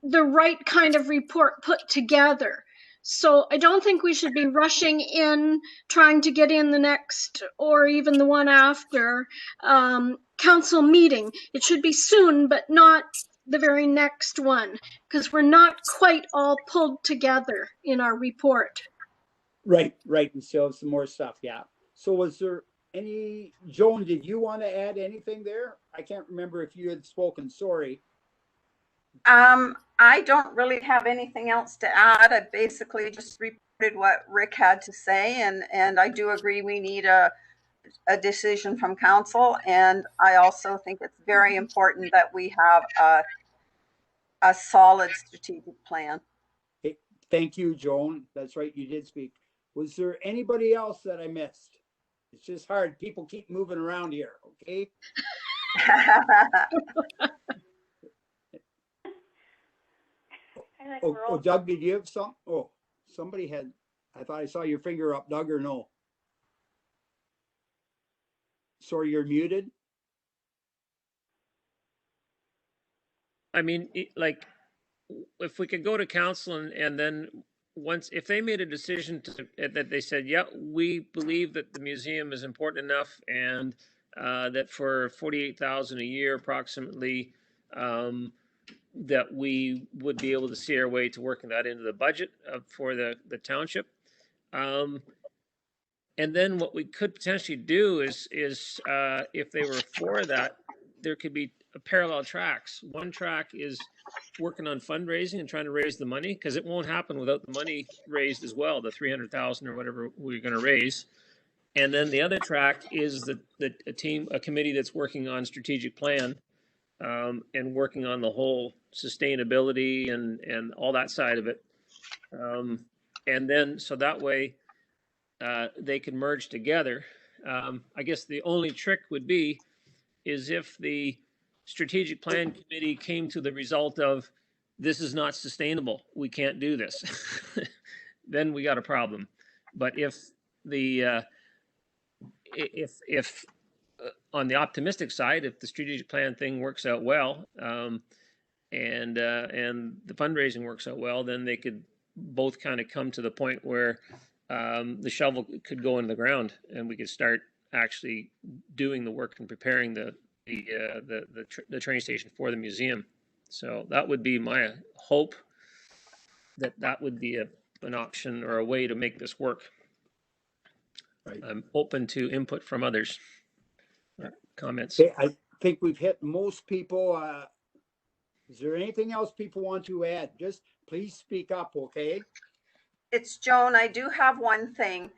the right kind of report put together. So I don't think we should be rushing in, trying to get in the next or even the one after council meeting. It should be soon, but not the very next one, because we're not quite all pulled together in our report. Right, right. We still have some more stuff. Yeah. So was there any, Joan, did you want to add anything there? I can't remember if you had spoken. Sorry. I don't really have anything else to add. I basically just reported what Rick had to say, and I do agree we need a decision from council. And I also think it's very important that we have a solid strategic plan. Hey, thank you, Joan. That's right. You did speak. Was there anybody else that I missed? It's just hard. People keep moving around here. Okay. Oh, Doug, did you have some? Oh, somebody had, I thought I saw your finger up, Doug, or no? Sorry, you're muted. I mean, like, if we could go to council and then once, if they made a decision to, that they said, yeah, we believe that the museum is important enough and that for 48,000 a year approximately, that we would be able to see our way to working that into the budget for the township. And then what we could potentially do is if they were for that, there could be parallel tracks. One track is working on fundraising and trying to raise the money, because it won't happen without the money raised as well, the 300,000 or whatever we're going to raise. And then the other track is a committee that's working on strategic plan and working on the whole sustainability and all that side of it. And then so that way they can merge together. I guess the only trick would be is if the strategic plan committee came to the result of this is not sustainable, we can't do this, then we got a problem. But if the if on the optimistic side, if the strategic plan thing works out well, and the fundraising works out well, then they could both kind of come to the point where the shovel could go into the ground and we could start actually doing the work and preparing the train station for the museum. So that would be my hope, that would be an option or a way to make this work. Right. I'm open to input from others. Comments. Okay, I think we've hit most people. Is there anything else people want to add? Just please speak up, okay? It's Joan. I do have one thing.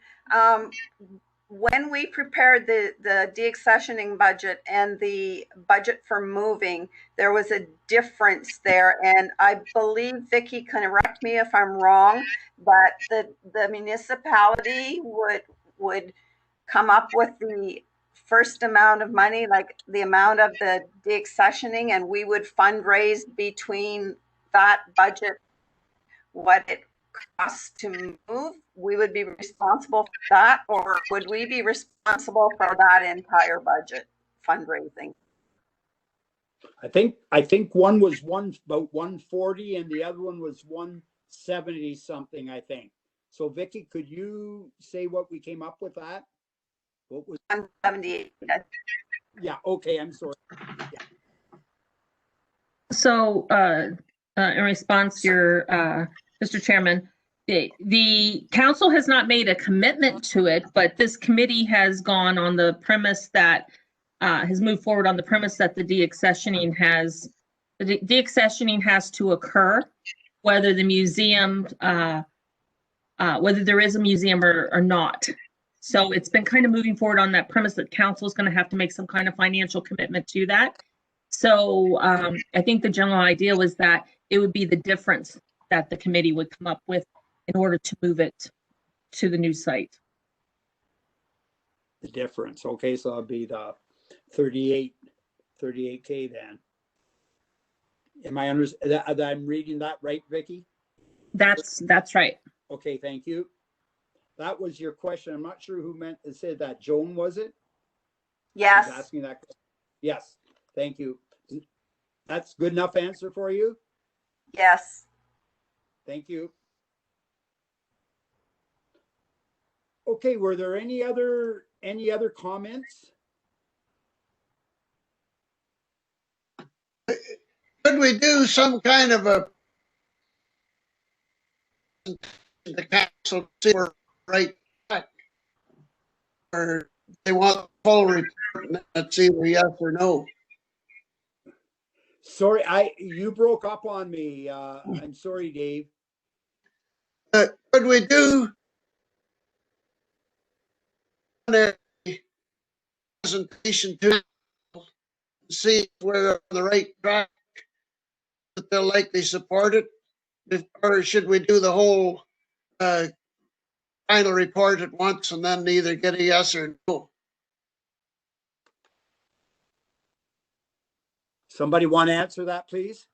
When we prepared the deaccessioning budget and the budget for moving, there was a difference there. And I believe, Vicki, can correct me if I'm wrong, that the municipality would come up with the first amount of money, like the amount of the deaccessioning, and we would fundraise between that budget, what it costs to move. We would be responsible for that, or would we be responsible for that entire budget fundraising? I think one was about 140 and the other one was 170 something, I think. So Vicki, could you say what we came up with that? What was 178? Yeah, okay, I'm sorry. Yeah. So in response to your, Mr. Chairman, the council has not made a commitment to it, but this committee has gone on the premise that has moved forward on the premise that the deaccessioning has to occur, whether the museum whether there is a museum or not. So it's been kind of moving forward on that premise that council is going to have to make some kind of financial commitment to that. So I think the general idea was that it would be the difference that the committee would come up with in order to move it to the new site. The difference. Okay, so it'll be the 38K then. Am I I'm reading that right, Vicky? That's right. Okay, thank you. That was your question. I'm not sure who said that. Joan, was it? Yes. She's asking that. Yes, thank you. That's good enough answer for you? Yes. Thank you. Okay, were there any other comments? Could we do some kind of a the council to see we're right back? Or they want the full report and it's either yes or no? Sorry, you broke up on me. I'm sorry, Dave. Could we do a presentation to see if we're on the right track, that they'll likely support it? Or should we do the whole final report at once and then either get a yes or no? Somebody want to answer that, please?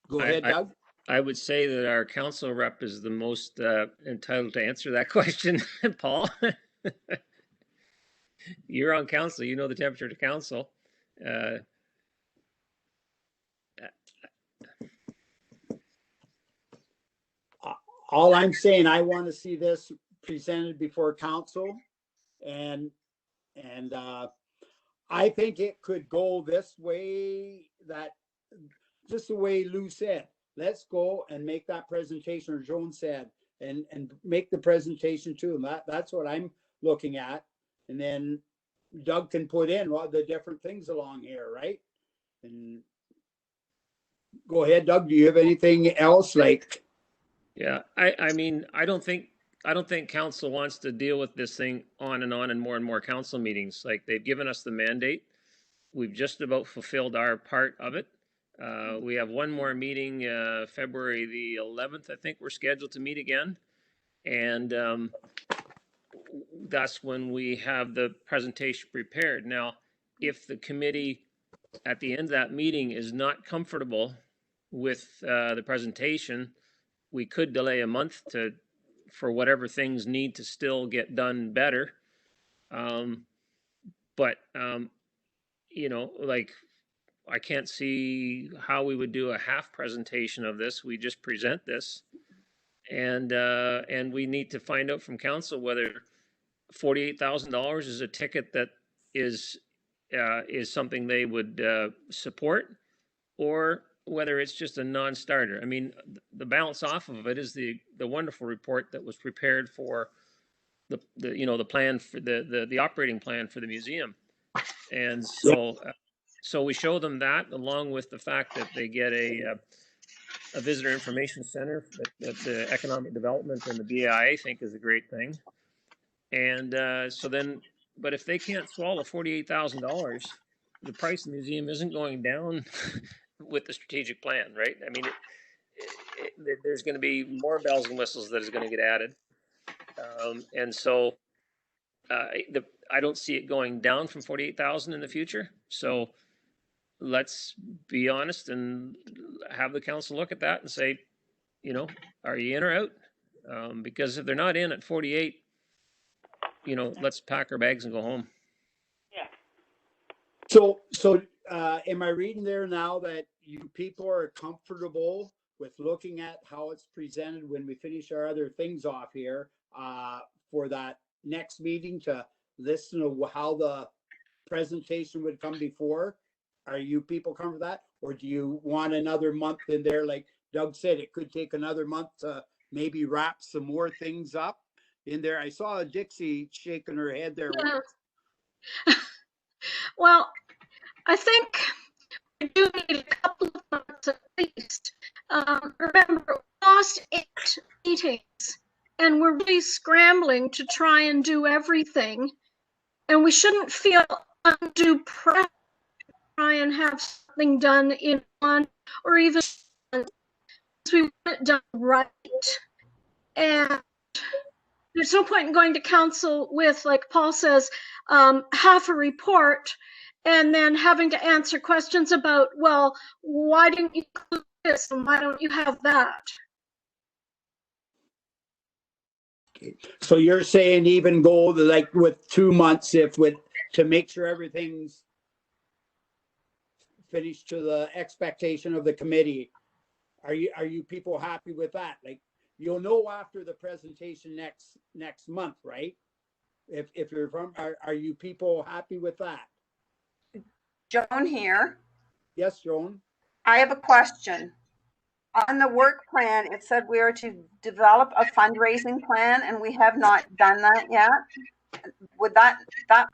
Go ahead, Doug. I would say that our council rep is the most entitled to answer that question, Paul. You're on council. You know the temperature to council. All I'm saying, I want to see this presented before council, and I think it could go this way, that just the way Lou said, let's go and make that presentation, or Joan said, and make the presentation to them. That's what I'm looking at. And then Doug can put in the different things along here, right? And go ahead, Doug. Do you have anything else? Yeah, I mean, I don't think council wants to deal with this thing on and more council meetings. Like, they've given us the mandate. We've just about fulfilled our part of it. We have one more meeting, February the 11th, I think we're scheduled to meet again. And that's when we have the presentation prepared. Now, if the committee at the end of that meeting is not comfortable with the presentation, we could delay a month for whatever things need to still get done better. But like, I can't see how we would do a half presentation of this. We just present this, and we need to find out from council whether $48,000 is a ticket that is something they would support, or whether it's just a non-starter. I mean, the balance off of it is the wonderful report that was prepared for the plan for the operating plan for the museum, and so we show them that, along with the fact that they get a visitor information center that the economic development and the BIA think is a great thing, and so then, but if they can't swallow $48,000, the price of the museum isn't going down with the strategic plan, right? I mean, there's going to be more bells and whistles that is going to get added, and so I don't see it going down from 48,000 in the future. So let's be honest and have the council look at that and say, are you in or out? Because if they're not in at 48, let's pack our bags and go home. Yeah. So am I reading there now that you people are comfortable with looking at how it's presented when we finish our other things off here for that next meeting, to listen to how the presentation would come before? Are you people comfortable with that? Or do you want another month in there? Like Doug said, it could take another month to maybe wrap some more things up in there. I saw Dixie shaking her head there. Yeah. Well, I think we do need a couple of months at least. Remember, we lost 8 meetings, and we're really scrambling to try and do everything. And we shouldn't feel undue pressure to try and have something done in one or even because we want it done right. And there's no point in going to council with, like Paul says, half a report and then having to answer questions about, well, why didn't you include this and why don't you have that? So you're saying even go like with 2 months to make sure everything's finished to the expectation of the committee. Are you people happy with that? Like, you'll know after the presentation next month, right? If you're from, are you people happy with that? Joan here. Yes, Joan? I have a question. On the work plan, it said we are to develop a fundraising plan, and we have not done that yet. Would that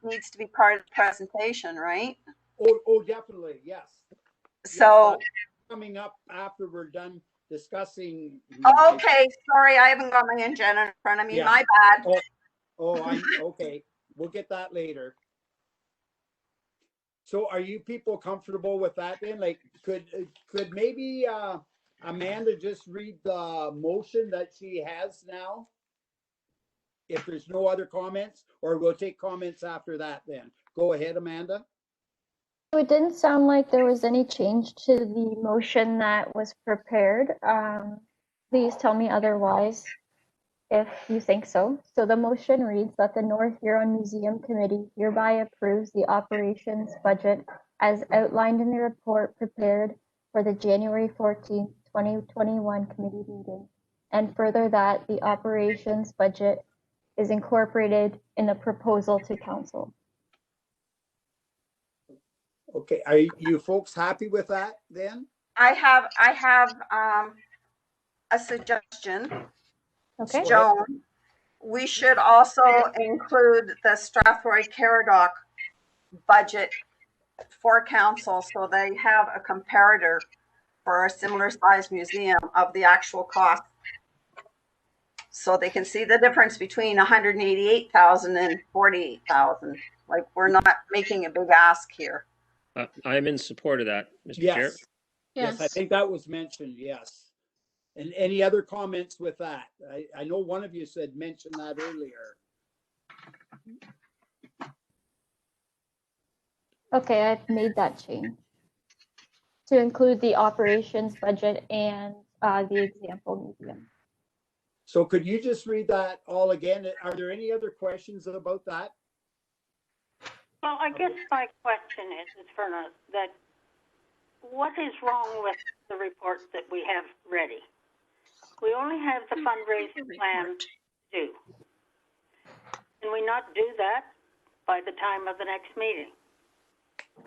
needs to be part of the presentation, right? Oh, definitely, yes. So, Yes, coming up after we're done discussing. okay, sorry, I haven't got my agenda in front of me. Yeah. My bad. Okay. We'll get that later. So are you people comfortable with that then? Like, could maybe Amanda just read the motion that she has now? If there's no other comments, or we'll take comments after that then. Go ahead, Amanda. It didn't sound like there was any change to the motion that was prepared. Please tell me otherwise if you think so. So the motion reads that the North Huron Museum Committee hereby approves the operations budget as outlined in the report prepared for the January 14th, 2021 committee meeting, and further that the operations budget is incorporated in the proposal to council. Okay, are you folks happy with that then? I have a suggestion. Okay. Joan, we should also include the Strathroy Caradoc budget for council so they have a comparator for a similar size museum of the actual cost. So they can see the difference between 188,000 and 48,000. Like, we're not making a big ask here. I'm in support of that, Mr. Chair. Yes, I think that was mentioned, yes. And any other comments with that? I know one of you said mention that earlier. Okay, I've made that change to include the operations budget and the example museum. So could you just read that all again? Are there any other questions about that? Well, I guess my question is, Verna, that what is wrong with the report that we have ready? We only have the fundraising plan due. Can we not do that by the time of the next meeting?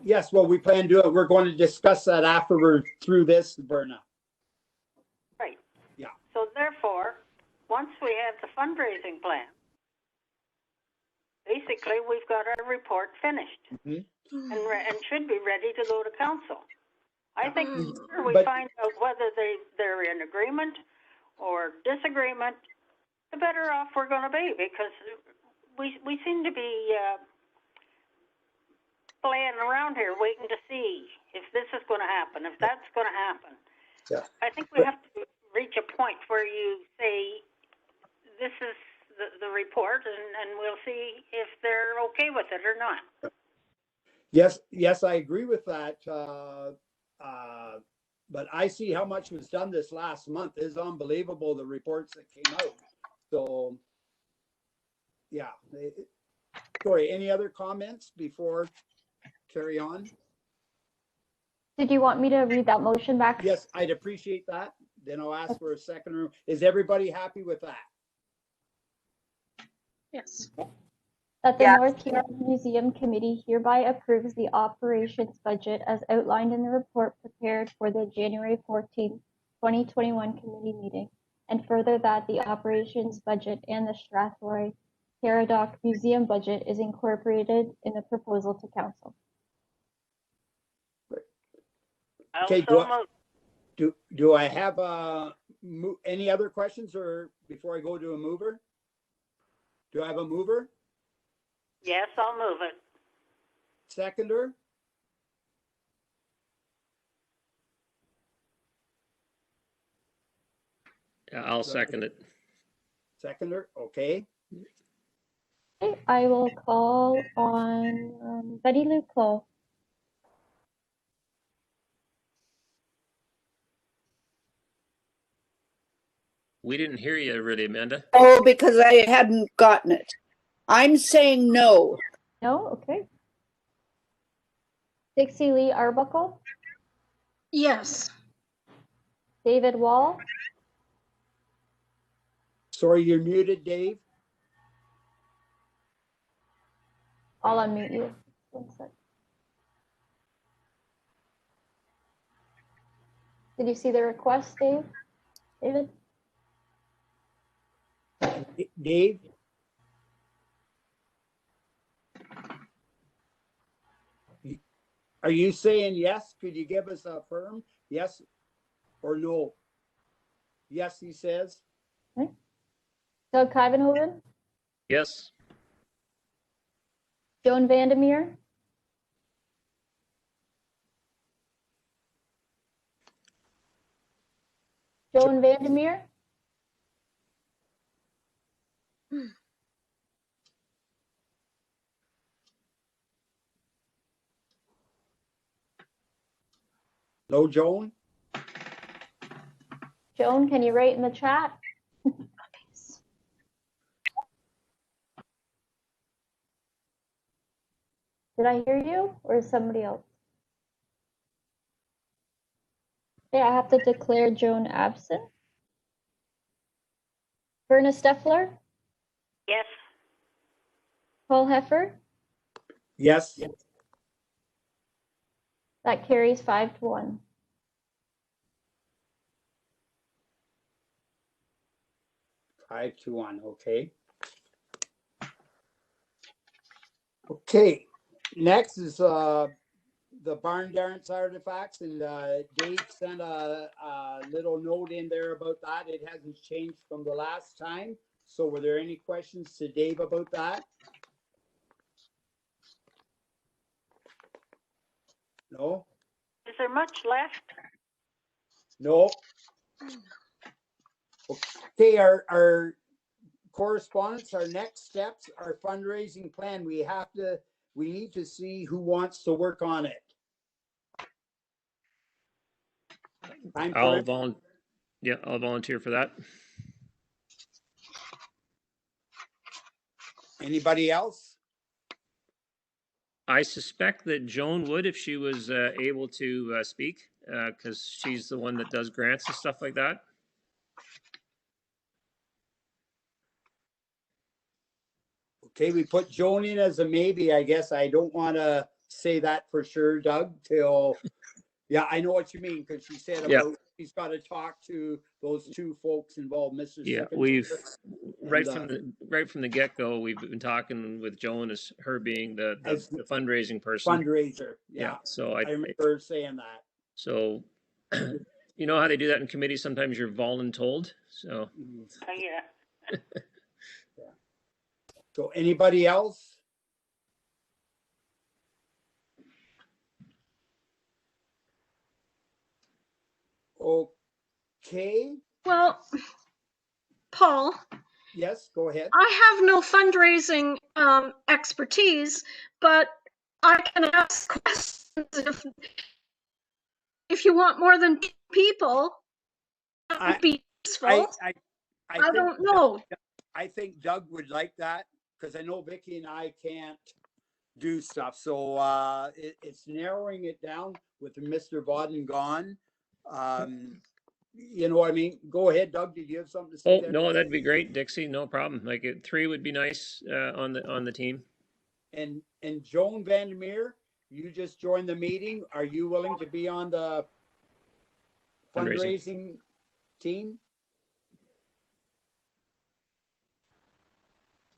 Yes, well, we plan to do it. We're going to discuss that after we're through this, Berna. Right. Yeah. So therefore, once we have the fundraising plan, basically we've got our report finished and should be ready to go to council. I think the sooner we find out whether they're in agreement or disagreement, the better off we're going to be, because we seem to be playing around here waiting to see if this is going to happen, if that's going to happen. Yeah. I think we have to reach a point where you say, this is the report, and we'll see if they're okay with it or not. Yes, I agree with that. But I see how much was done this last month. It's unbelievable, the reports that came out. So, yeah. Sorry, any other comments before carry on? Did you want me to read that motion back? Yes, I'd appreciate that. Then I'll ask for a second. Is everybody happy with that? Yes. That the North Huron Museum Committee hereby approves the operations budget as outlined in the report prepared for the January 14th, 2021 committee meeting, and further that the operations budget and the Strathroy Caradoc Museum budget is incorporated in the proposal to council. Okay, Also moved. do I have any other questions or before I go to a mover? Do I have a mover? Yes, I'll move it. Seconder? Yeah, I'll second it. Seconder, okay. Okay, I will call on Betty Luclo. We didn't hear you really, Amanda. Oh, because I hadn't gotten it. I'm saying no. No, okay. Dixie Lee Arbuckle, Yes. David Wall, Sorry, you're muted, Dave. I'll unmute you. 1 sec. Did you see the request, Dave? David? Dave? Are you saying yes? Could you give us a firm yes or no? Yes, he says. Okay. Doug Kyvenhoven, Yes. Joan Vandermeer, Joan Vandermeer, No, Joan? Joan, can you write in the chat? Did I hear you or is somebody else? Okay, I have to declare Joan absent. Verna Steffler, Yes. Paul Heffer, Yes. that carries 5-1. Five to one, okay. Okay, next is the barn dance artifacts, and Dave sent a little note in there about that. It hasn't changed from the last time. So were there any questions to Dave about that? No? Is there much left? No? Okay, our correspondence, our next steps, our fundraising plan, we need to see who wants to work on it. I'll volunteer for that. Anybody else? I suspect that Joan would if she was able to speak, because she's the one that does grants and stuff like that. Okay, we put Joan in as a maybe, I guess. I don't want to say that for sure, Doug, till, yeah, I know what you mean, because she said about she's got to talk to those two folks involved, Mr. Yeah, Sickenberg we've and, right from the get-go, we've been talking with Joan as her being the fundraising person. fundraiser. Yeah, so I remember saying that. So, you know how they do that in committee? Sometimes you're voluntold. So, Yeah. So anybody else? Okay. Well, Paul, Yes, go ahead. I have no fundraising expertise, but I can ask questions if you want more than 2 people. That would be useful. I don't know. I think Doug would like that because I know Vicky and I can't do stuff. So it's narrowing it down with Mr. Vodden gone. You know what I mean? Go ahead, Doug. Did you have something to say? oh there? No, that'd be great, Dixie. No problem. Like 3 would be nice on the team. And Joan Vandermeer, you just joined the meeting. Are you willing to be on the fundraising team?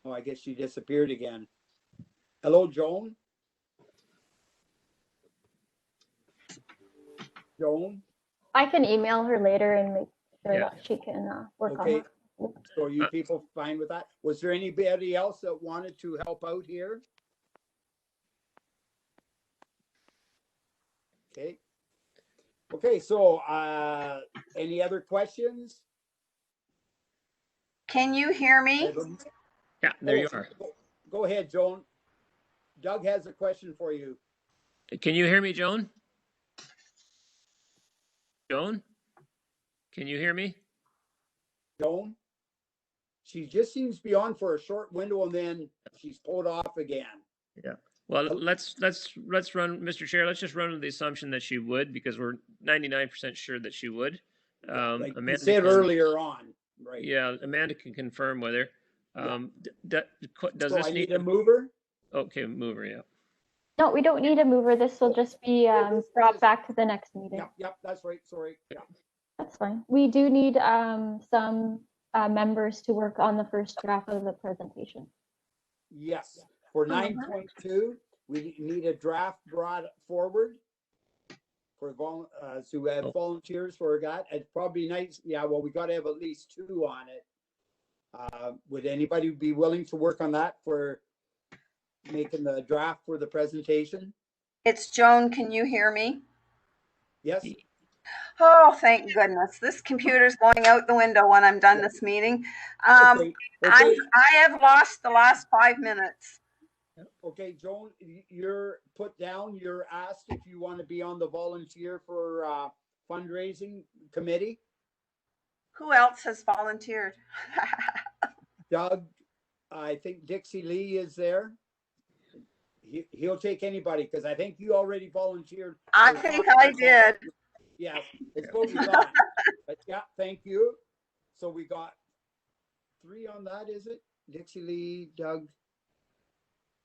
Oh, I guess she disappeared again. Hello, Joan. Joan? I can email her later and make sure Yeah. that she can work on Okay. that. So are you people fine with that? Was there anybody else that wanted to help out here? Okay. Okay, so any other questions? Can you hear me? Yeah, there you Oh, are. Go ahead, Joan. Doug has a question for you. Can you hear me, Joan? Joan? Can you hear me? Joan? She just seems to be on for a short window and then she's pulled off again. Yeah. Well, let's run, Mr. Chair, let's just run with the assumption that she would, because we're 99% sure that she would. Like you Amanda said can- earlier on, right? Yeah, Amanda can confirm whether. Does So this I need need a mover? Okay, mover, yeah. No, we don't need a mover. This will just be brought back to the next meeting. Yep, that's right, sorry. Yeah. That's fine. We do need some members to work on the first draft of the presentation. Yes, for 9.2, we need a draft brought forward for to have volunteers for that. It's probably nice. Yeah, well, we got to have at least 2 on it. Would anybody be willing to work on that for making the draft for the presentation? It's Joan. Can you hear me? Yes. Oh, thank goodness. This computer's going out the window when I'm done this meeting. Okay. I have lost the last 5 minutes. Okay, Joan, you're put down. You're asked if you want to be on the volunteer for fundraising committee. Who else has volunteered? Doug, I think Dixie Lee is there. He'll take anybody because I think you already volunteered. I think I did. Yes, it's what we got. But yeah, thank you. So we got 3 on that, is it? Dixie Lee, Doug,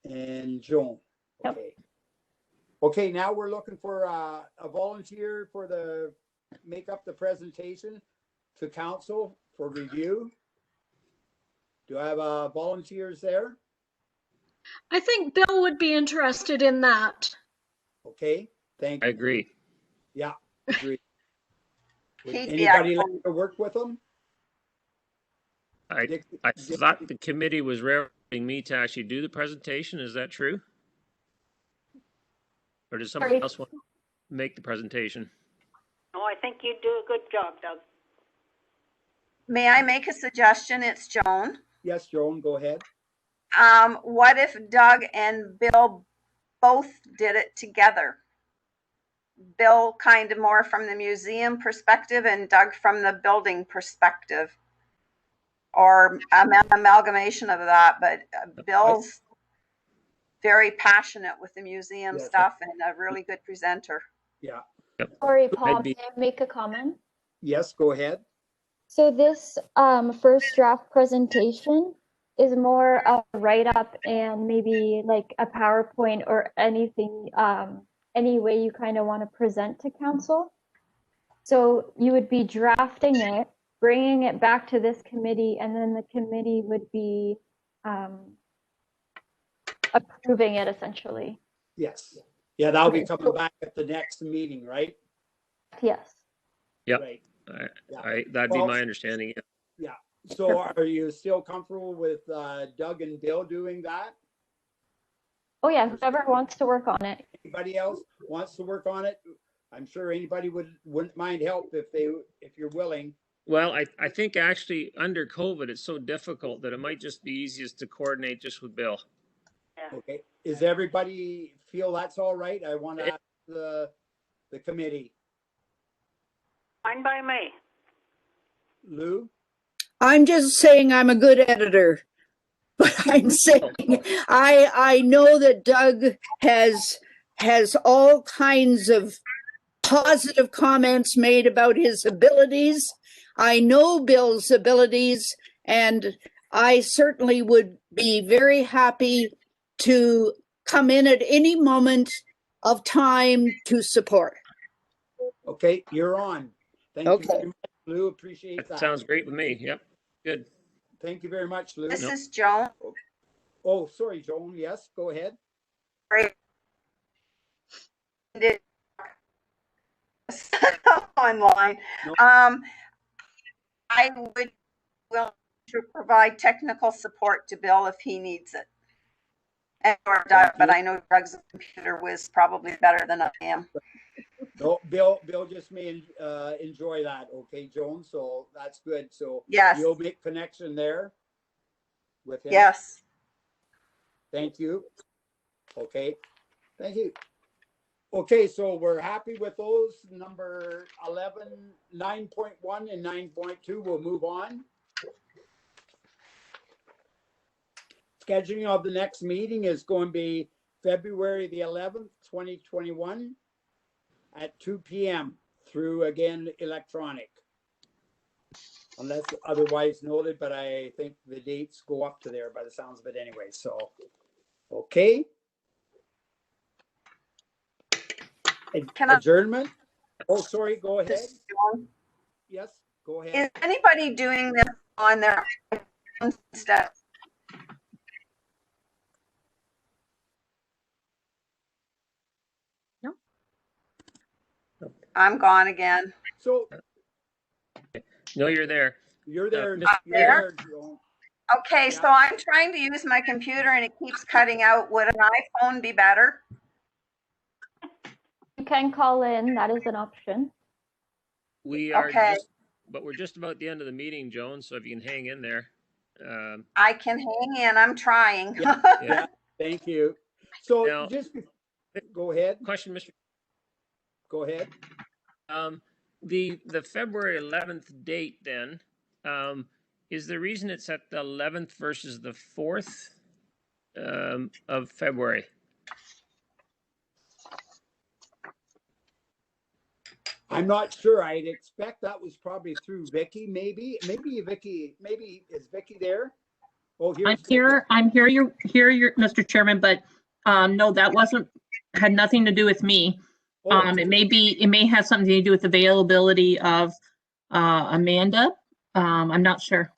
and Joan. Yep. Okay. Okay, now we're looking for a volunteer for make up the presentation to council for review. Do I have volunteers there? I think Bill would be interested in that. Okay, thank I you. agree. Yeah, agree. Would He'd be anybody excellent. like to work with them? I thought the committee was raring me to actually do the presentation. Is that true? Or does somebody else want to make the presentation? No, I think you do a good job, Doug. May I make a suggestion? It's Joan. Yes, Joan, go ahead. What if Doug and Bill both did it together? Bill kind of more from the museum perspective and Doug from the building perspective, or amalgamation of that. But Bill's very passionate with the museum stuff and a really good presenter. Yeah. Sorry, Paul, may I make a comment? Yes, go ahead. So this first draft presentation is more of a write-up and maybe like a PowerPoint or anything, any way you kind of want to present to council. So you would be drafting it, bringing it back to this committee, and then the committee would be approving it essentially. Yes. Yeah, that'll be coming back at the next meeting, right? Yes. Yep. Right. That'd be my understanding. Yeah. Yeah. So are you still comfortable with Doug and Bill doing that? Oh yeah, whoever wants to work on it. Anybody else wants to work on it? I'm sure anybody wouldn't mind help if you're willing. Well, I think actually under COVID, it's so difficult that it might just be easiest to coordinate just with Bill. Yeah. Okay. Is everybody feel that's all right? I want to ask the committee. Fine by me. Lou? I'm just saying I'm a good editor. But I'm saying I know that Doug has all kinds of positive comments made about his abilities. I know Bill's abilities, and I certainly would be very happy to come in at any moment of time to support. Okay, you're on. Thank you very much, Lou. Appreciate that. That sounds great with me. Yep. Good. Thank you very much, Lou. This is Joan. Oh, sorry, Joan. Yes, go ahead. Great. online. No. I would will to provide technical support to Bill if he needs it. And or Doug, but I know Doug's computer whiz probably better than I am. No, Bill just may enjoy that. Okay, Joan. So that's good. So Yes. you'll make connection there with him. Yes. Thank you. Okay. Thank you. Okay, so we're happy with those. Number 11, 9.1 and 9.2. We'll move on. Scheduling of the next meeting is going to be February the 11th, 2021 at 2 p.m. through, again, electronic. Unless otherwise noted, but I think the dates go up to there by the sounds of it anyway. So, okay. Can I- Adjournment? Oh, sorry, go ahead. Yes, go ahead. Is anybody doing this on their own stuff? No. I'm gone again. So No, you're there. you're there. Mr. You're there, Joan. Okay, so I'm trying to use my computer and it keeps cutting out. Would an iPhone be better? You can call in, that is an option. We are Okay. just, but we're just about the end of the meeting, Joan. So if you can hang in there. I can hang in. I'm trying. Yeah, thank you. So Now- just go ahead. Question, Mr. Go ahead. The February 11th date then, is the reason it's at the 11th versus the 4th of February? I'm not sure. I'd expect that was probably through Vicky, maybe Vicky, is Vicky there? Oh, I'm here, you're Mr. Chairman, but no, that had nothing to do with me. Oh, It may have something to do with availability of Amanda. I'm not sure.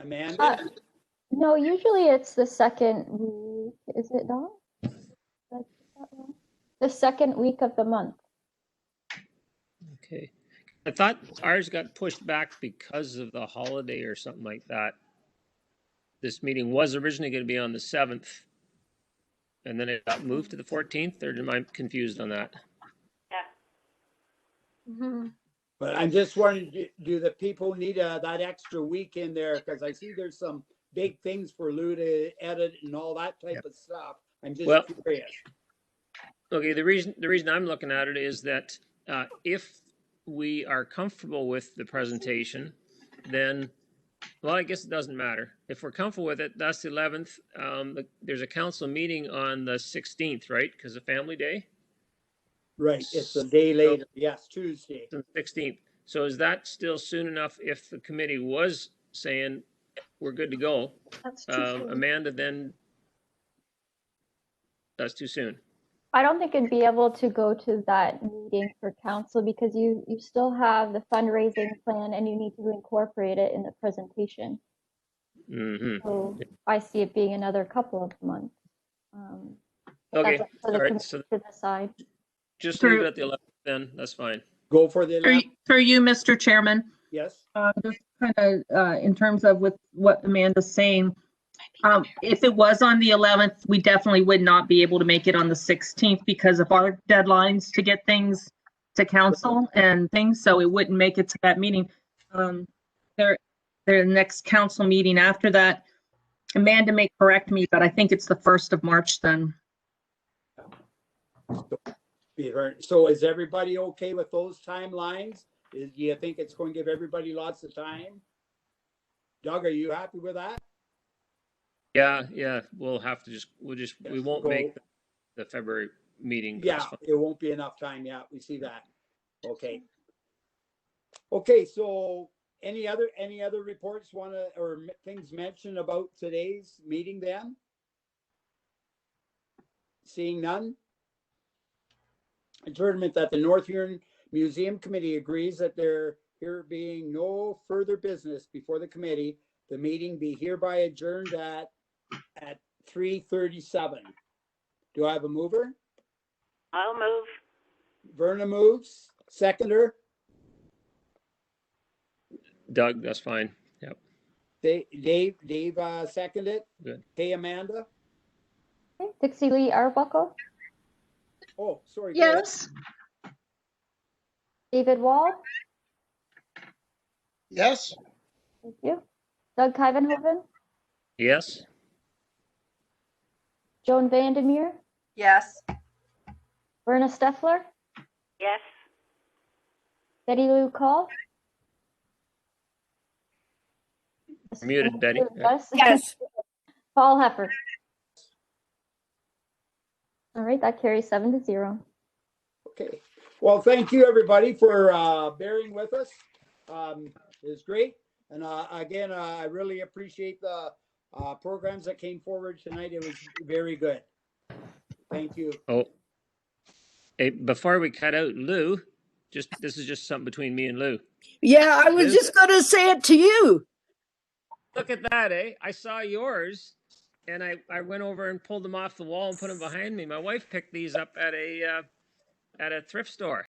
Amanda? No, usually it's the second week. Is it not? Did I get that wrong? The second week of the month. Okay. I thought ours got pushed back because of the holiday or something like that. This meeting was originally going to be on the 7th, and then it got moved to the 14th, or am I confused on that? Yeah. But I'm just wondering, do the people need that extra week in there? Because I see there's some big things for Lou to edit and all that type of stuff. I'm just curious. Okay, the reason I'm looking at it is that if we are comfortable with the presentation, then, well, I guess it doesn't matter. If we're comfortable with it, that's the 11th. There's a council meeting on the 16th, right? Because of Family Day? Right, it's a day later. Yes, Tuesday. The 16th. So is that still soon enough if the committee was saying we're good to go? That's too soon. Amanda, then that's too soon. I don't think it'd be able to go to that meeting for council because you still have the fundraising plan and you need to incorporate it in the presentation. Mm-hmm. So I see it being another couple of months. Okay, That's up for the all right. committee So to decide. just leave it at the 11th then. That's fine. Go for the 11th. For you, Mr. Chairman, Yes. just kind of in terms of with what Amanda's saying, if it was on the 11th, we definitely would not be able to make it on the 16th because of our deadlines to get things to council and things, so it wouldn't make it to that meeting. Their next council meeting after that, Amanda may correct me, but I think it's the 1st of March then. So is everybody okay with those timelines? Do you think it's going to give everybody lots of time? Doug, are you happy with that? Yeah. We'll have to we won't make the February meeting. Yeah, it won't be enough time. Yeah, we see that. Okay. Okay, so any other reports or things mentioned about today's meeting then? Seeing none? Adjournment that the North Huron Museum Committee agrees that there being no further business before the committee, the meeting be hereby adjourned at 3:37. Do I have a mover? I'll move. Verna moves. Seconder, Doug, that's fine. Yep. Dave seconded. Good. Hey, Amanda. Okay, Dixie Lee Arbuckle, Oh, sorry. go ahead. Yes. David Wall, Yes, thank you. Doug Kyvenhoven, Yes. Joan Vandermeer, Yes. Verna Steffler, Yes. Betty Lou Call. Muted, Betty. Yes. Yes. Paul Heffer. All right, that carries 7-0. Okay. Well, thank you, everybody, for bearing with us. It's great. And again, I really appreciate the programs that came forward tonight. It was very good. Thank you. Oh, hey, before we cut out Lou, this is just something between me and Lou. Yeah, I was Lou, just going to say it to you. look at that, eh? I saw yours, and I went over and pulled them off the wall and put them behind me. My wife picked these up at a thrift store.